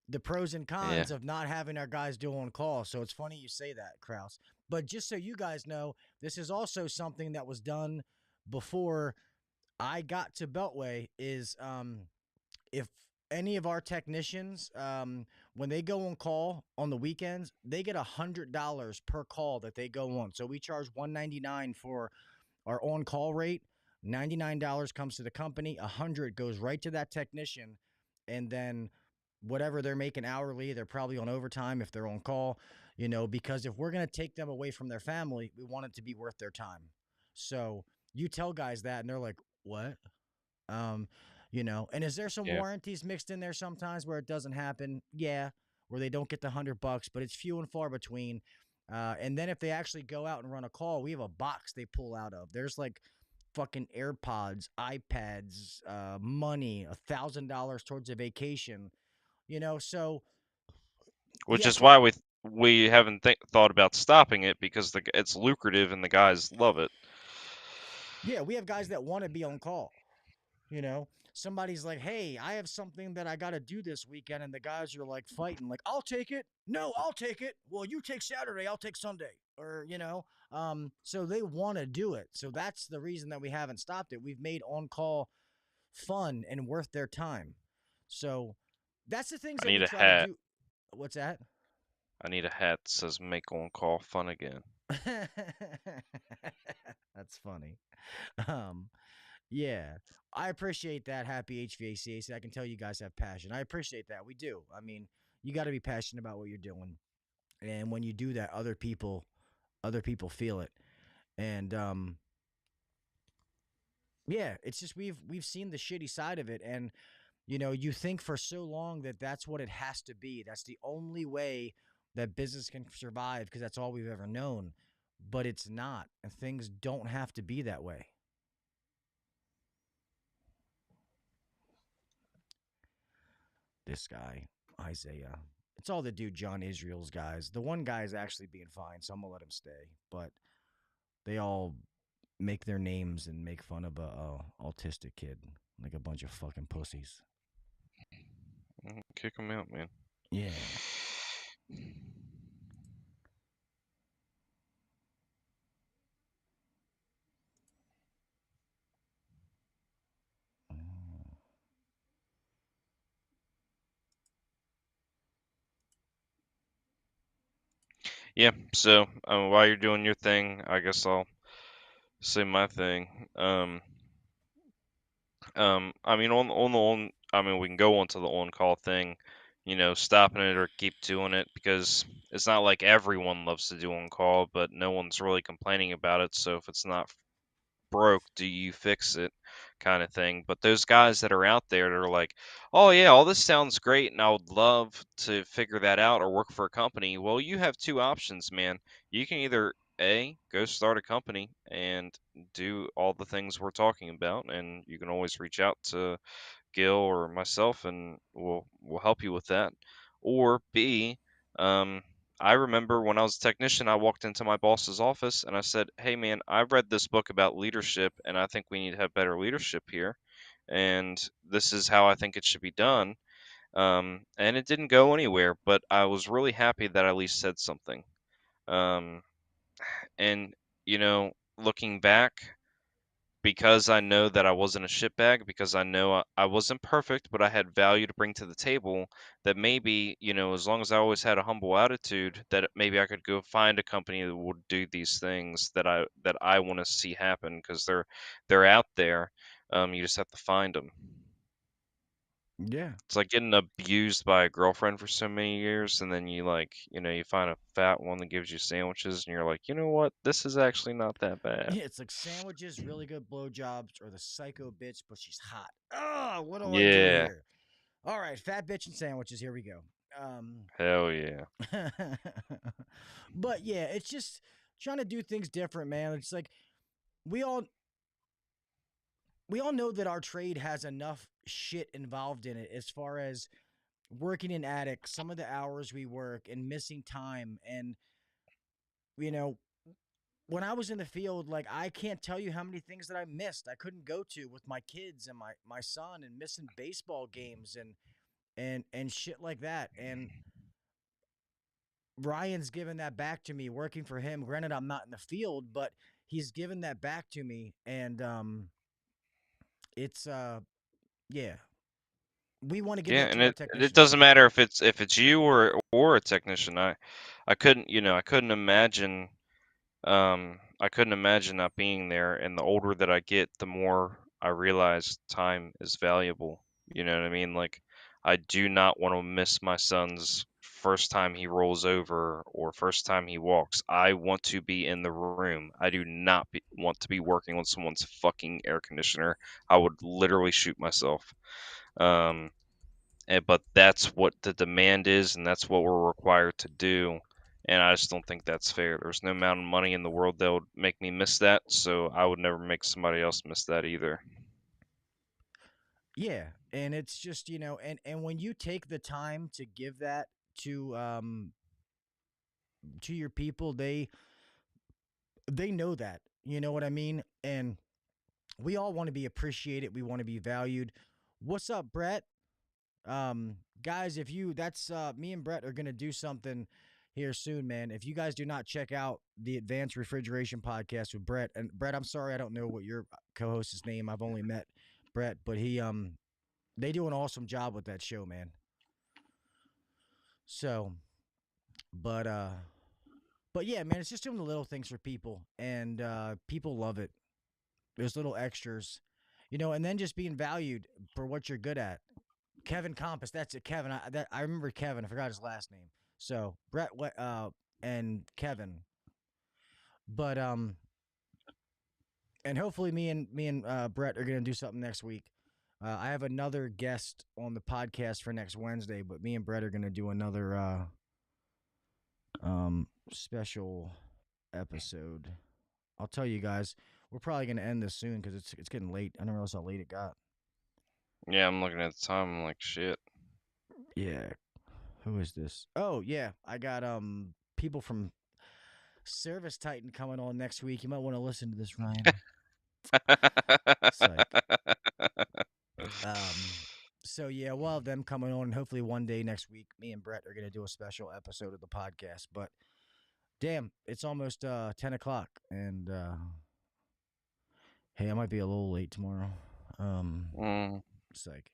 the pros and Yeah. cons of not having our guys do on call. So it's funny you say that, Kraus. But just so you guys know, this is also something that was done before I got to Beltway. Is if any of our technicians, when they go on call on the weekends, they get $100 per call that they go on. So we charge $199 for our on call rate. $99 comes to the company. $100 goes right to that technician, and then whatever they're making hourly, they're probably on overtime if they're on call. Because if we're gonna take them away from their family, we want it to be worth their time. So you tell guys that, and they're like, "What?" Um, and is there some Yeah. warranties mixed in there sometimes where it doesn't happen? Yeah, where they don't get the $100, but it's few and far between. And then if they actually go out and run a call, we have a box they pull out of. There's like fucking AirPods, iPads, money, $1,000 towards a vacation. So Which yes, is why we haven't thought about stopping it, because it's lucrative and the guys love it. yeah, we have guys that want to be on call. Somebody's like, "Hey, I have something that I got to do this weekend," and the guys are like fighting, like, "I'll take it." No, I'll take it. Well, you take Saturday, I'll take Sunday, or so they want to do it. So that's the reason that we haven't stopped it. We've made on call fun and worth their time. So that's the things I that we need a try to hat. do. What's that? I need a hat that says "Make on call fun again." That's funny. Um, Yeah, I appreciate that. Happy HVAC. I can tell you guys have passion. I appreciate that. We do. I mean, you got to be passionate about what you're doing, and when you do that, other people feel it. And yeah, it's just we've seen the shitty side of it, and you think for so long that that's what it has to be. That's the only way that business can survive because that's all we've ever known. But it's not, and things don't have to be that way. This guy, Isaiah. It's all the dude John Israel's guys. The one guy is actually being fine, so I'm gonna let him stay. But they all make their names and make fun of a autistic kid like a bunch of fucking pussies. Kick them out, man. Yeah. Mm. Yeah. So while you're doing your thing, I guess I'll say my thing. I mean, I mean, we can go on to the on-call thing, stopping it or keep doing it, because it's not like everyone loves to do on-call, but no one's really complaining about it. So if it's not broke, do you fix it kind of thing. But those guys that are out there that are like, oh yeah, all this sounds great and I would love to figure that out or work for a company. Well, you have two options, man. You can either A, go start a company and do all the things we're talking about, and you can always reach out to Gil or myself, and we'll help you with that. Or B, um, I remember when I was a technician, I walked into my boss's office and I said, "Hey, man, I read this book about leadership, and I think we need to have better leadership here, and this is how I think it should be done." And it didn't go anywhere, but I was really happy that I at least said something. Um, and looking back, because I know that I wasn't a shitbag, because I know I wasn't perfect, but I had value to bring to the table, that maybe, as long as I always had a humble attitude, that maybe I could go find a company that would do these things that I want to see happen, because they're out there. You just have to find them. Yeah. It's like getting abused by a girlfriend for so many years, and then you find a fat one that gives you sandwiches, and you're like, you know what? This is actually not that bad. Yeah, it's like sandwiches, really good blowjobs, or the psycho bitch, but she's hot. Oh, what do I do Yeah, here? All right, fat bitch and sandwiches. Here we go. hell yeah. But yeah, it's just trying to do things different, man. It's like we all we all know that our trade has enough shit involved in it as far as working in attics, some of the hours we work and missing time and you know when I was in the field, like I can't tell you how many things that I missed. I couldn't go to with my kids and my son and missing baseball games and shit like that. And Ryan's given that back to me working for him. Granted, I'm not in the field, but he's given that back to me. And it's yeah. We want to give Yeah, that and to our it technicians. doesn't matter if it's you or a technician. I couldn't I couldn't imagine not being there. And the older that I get, the more I realize time is valuable. You know what I mean? Like, I do not want to miss my son's first time he rolls over or first time he walks. I want to be in the room. I do not want to be working on someone's fucking air conditioner. I would literally shoot myself. Um, but that's what the demand is, and that's what we're required to do. And I just don't think that's fair. There's no amount of money in the world that would make me miss that, so I would never make somebody else miss that either. Yeah, and it's just and when you take the time to give that to your people, they know that. You know what I mean? And we all want to be appreciated. We want to be valued. What's up, Brett? Guys, if you that's me and Brett are gonna do something here soon, man. If you guys do not check out the Advanced Refrigeration Podcast with Brett, and Brett, I'm sorry I don't know what your co-host's name. I've only met Brett, but they do an awesome job with that show, man. So, but uh but yeah, man, it's just doing the little things for people, and people love it. There's little extras, and then just being valued for what you're good at. Kevin Compass, that's it, Kevin. I remember Kevin. I forgot his last name. So Brett, and Kevin, but and hopefully me and Brett are gonna do something next week. I have another guest on the podcast for next Wednesday, but me and Brett are gonna do another special episode. I'll tell you guys. We're probably gonna end this soon because it's getting late. I didn't realize how late it got. Yeah, I'm looking at the time. I'm like, shit. Yeah. Who is this? Oh yeah, I got people from Service Titan coming on next week. You might want to listen to this, Ryan. Psych. So yeah, we'll have them coming on, and hopefully one day next week, me and Brett are gonna do a special episode of the podcast. But damn, it's almost 10 o'clock, and hey, I might be a little late tomorrow. Psych.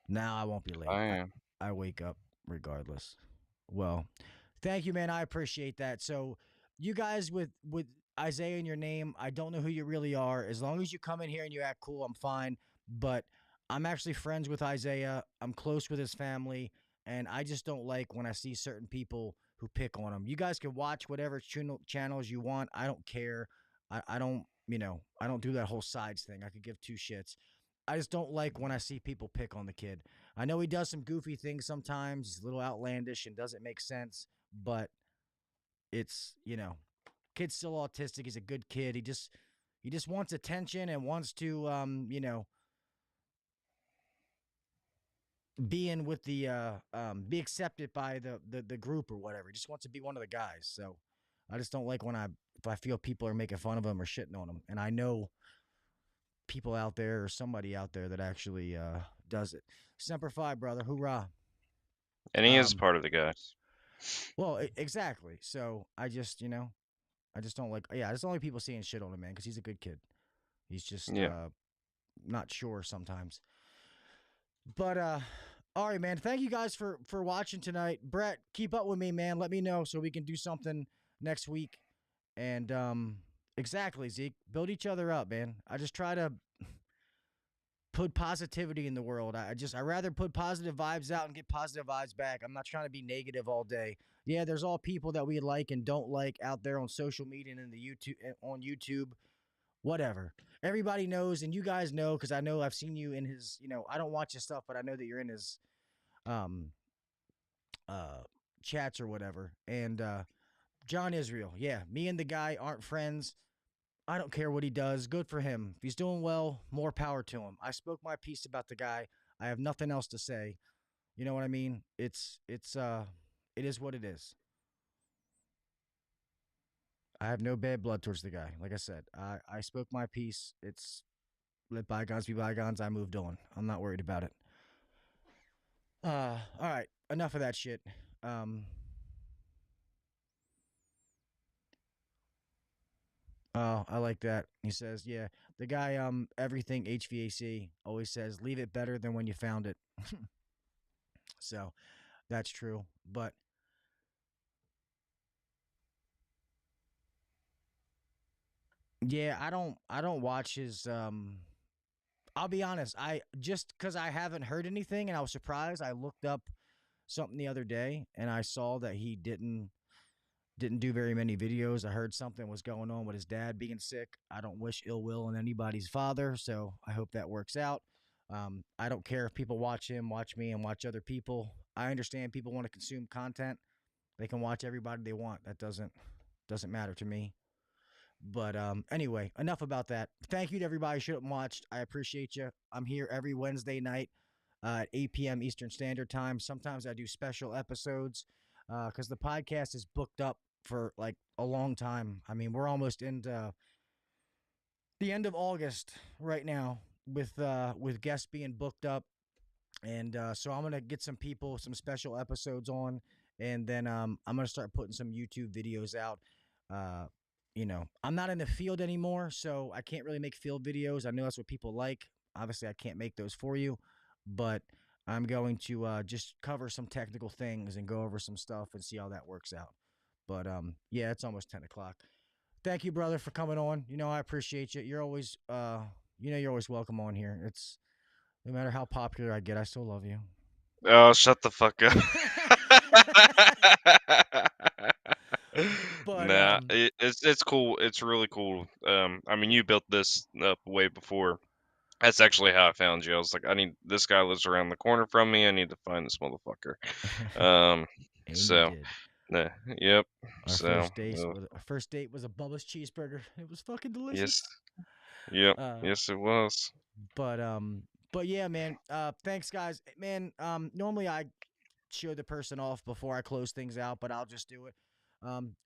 Now I won't be late. I am. I wake up regardless. Well, thank you, man. I appreciate that. So, you guys with Isaiah in your name, I don't know who you really are. As long as you come in here and you act cool, I'm fine. But I'm actually friends with Isaiah. I'm close with his family, and I just don't like when I see certain people who pick on him. You guys can watch whatever channels you want. I don't care. I don't I don't do that whole sides thing. I could give two shits. I just don't like when I see people pick on the kid. I know he does some goofy things sometimes. He's a little outlandish and doesn't make sense, but it's, kid's still autistic. He's a good kid. He just wants attention and wants to, be in with be accepted by the group or whatever. He just wants to be one of the guys. So I just don't like if I feel people are making fun of him or shitting on him. And I know people out there or somebody out there that actually does it. Semper Fi, brother. Hoorah. And he is part of the guys. Well, exactly. So I just don't like, I just don't like people saying shit on him, man, because he's a good kid. He's just not sure sometimes. But all right, man. Thank you guys for watching tonight. Brett, keep up with me, man. Let me know so we can do something next week. And exactly, Zeke. Build each other up, man. I just try to put positivity in the world. I rather put positive vibes out and get positive vibes back. I'm not trying to be negative all day. Yeah, there's all people that we like and don't like out there on social media and on YouTube. Whatever. Everybody knows, and you guys know, because I know I've seen you in his, I don't watch his stuff, but I know that you're in his chats or whatever. And John Israel, yeah, me and the guy aren't friends. I don't care what he does. Good for him. If he's doing well, more power to him. I spoke my piece about the guy. I have nothing else to say. You know what I mean? It is what it is. I have no bad blood towards the guy. Like I said, I spoke my piece. It's let bygones be bygones. I moved on. I'm not worried about it. All right. Enough of that shit. Oh, I like that. He says, yeah, the guy, everything HVAC always says, leave it better than when you found it. So that's true. But yeah, I don't watch his, I'll be honest. Just cause I haven't heard anything and I was surprised. I looked up something the other day and I saw that he didn't do very many videos. I heard something was going on with his dad being sick. I don't wish ill will on anybody's father, so I hope that works out. I don't care if people watch him, watch me, and watch other people. I understand people want to consume content. They can watch everybody they want. That doesn't matter to me. But anyway, enough about that. Thank you to everybody who showed up and watched. I appreciate you. I'm here every Wednesday night at 8 p.m. Eastern Standard Time. Sometimes I do special episodes because the podcast is booked up for like a long time. I mean, we're almost into the end of August right now with guests being booked up. And so I'm going to get some people, some special episodes on, and then I'm going to start putting some YouTube videos out. I'm not in the field anymore, so I can't really make field videos. I know that's what people like. Obviously, I can't make those for you, but I'm going to just cover some technical things and go over some stuff and see how that works out. But yeah, it's almost 10 o'clock. Thank you, brother, for coming on. I appreciate you. You're always, you're always welcome on here. It's no matter how popular I get, I still love you. Oh, shut the fuck up. But, nah, it's cool. It's really cool. I mean, you built this up way before. That's actually how I found you. I was like, this guy lives around the corner from me. I need to find this motherfucker. And So, you did. yep. Our So, first date was a Bubba's cheeseburger. It was fucking delicious. yes, yep, yes, it was. But yeah, man. Thanks, guys. Man, normally I show the person off before I close things out, but I'll just do it.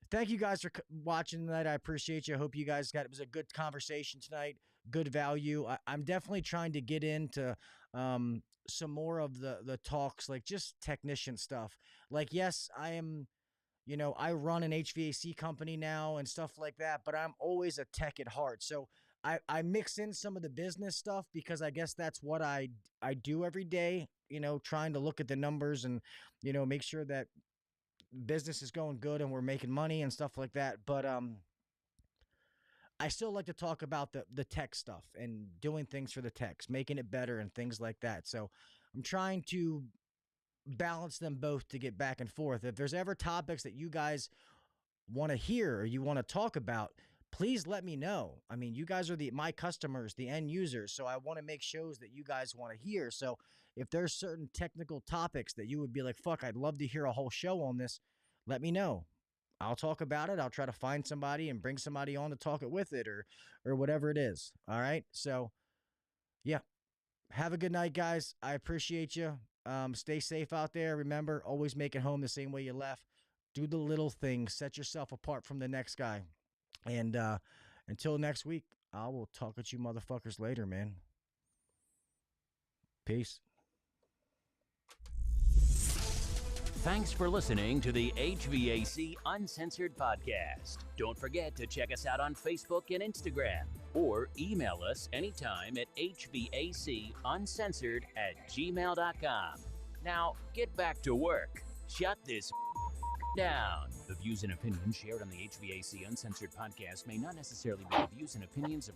Thank you guys for watching tonight. I appreciate you. I hope you guys it was a good conversation tonight. Good value. I'm definitely trying to get into some more of the talks, like just technician stuff. Like, yes, I am, I run an HVAC company now and stuff like that, but I'm always a tech at heart. So I mix in some of the business stuff because I guess that's what I do every day, trying to look at the numbers and, make sure that business is going good and we're making money and stuff like that. But I still like to talk about the tech stuff and doing things for the techs, making it better and things like that. So I'm trying to balance them both to get back and forth. If there's ever topics that you guys want to hear or you want to talk about, please let me know. I mean, you guys are my customers, the end users, so I want to make shows that you guys want to hear. So if there's certain technical topics that you would be like, fuck, I'd love to hear a whole show on this, let me know. I'll talk about it. I'll try to find somebody and bring somebody on to talk it with it or whatever it is. All right. So yeah, have a good night, guys. I appreciate you. Stay safe out there. Remember, always make it home the same way you left. Do the little things. Set yourself apart from the next guy. And until next week, I will talk at you motherfuckers later, man. Peace. Thanks for listening to the HVAC Uncensored Podcast. Don't forget to check us out on Facebook and Instagram, or email us anytime at hvacuncensored@gmail.com. Now, get back to work. Shut this down. The views and opinions shared on the HVAC Uncensored Podcast may not necessarily be the views and opinions of our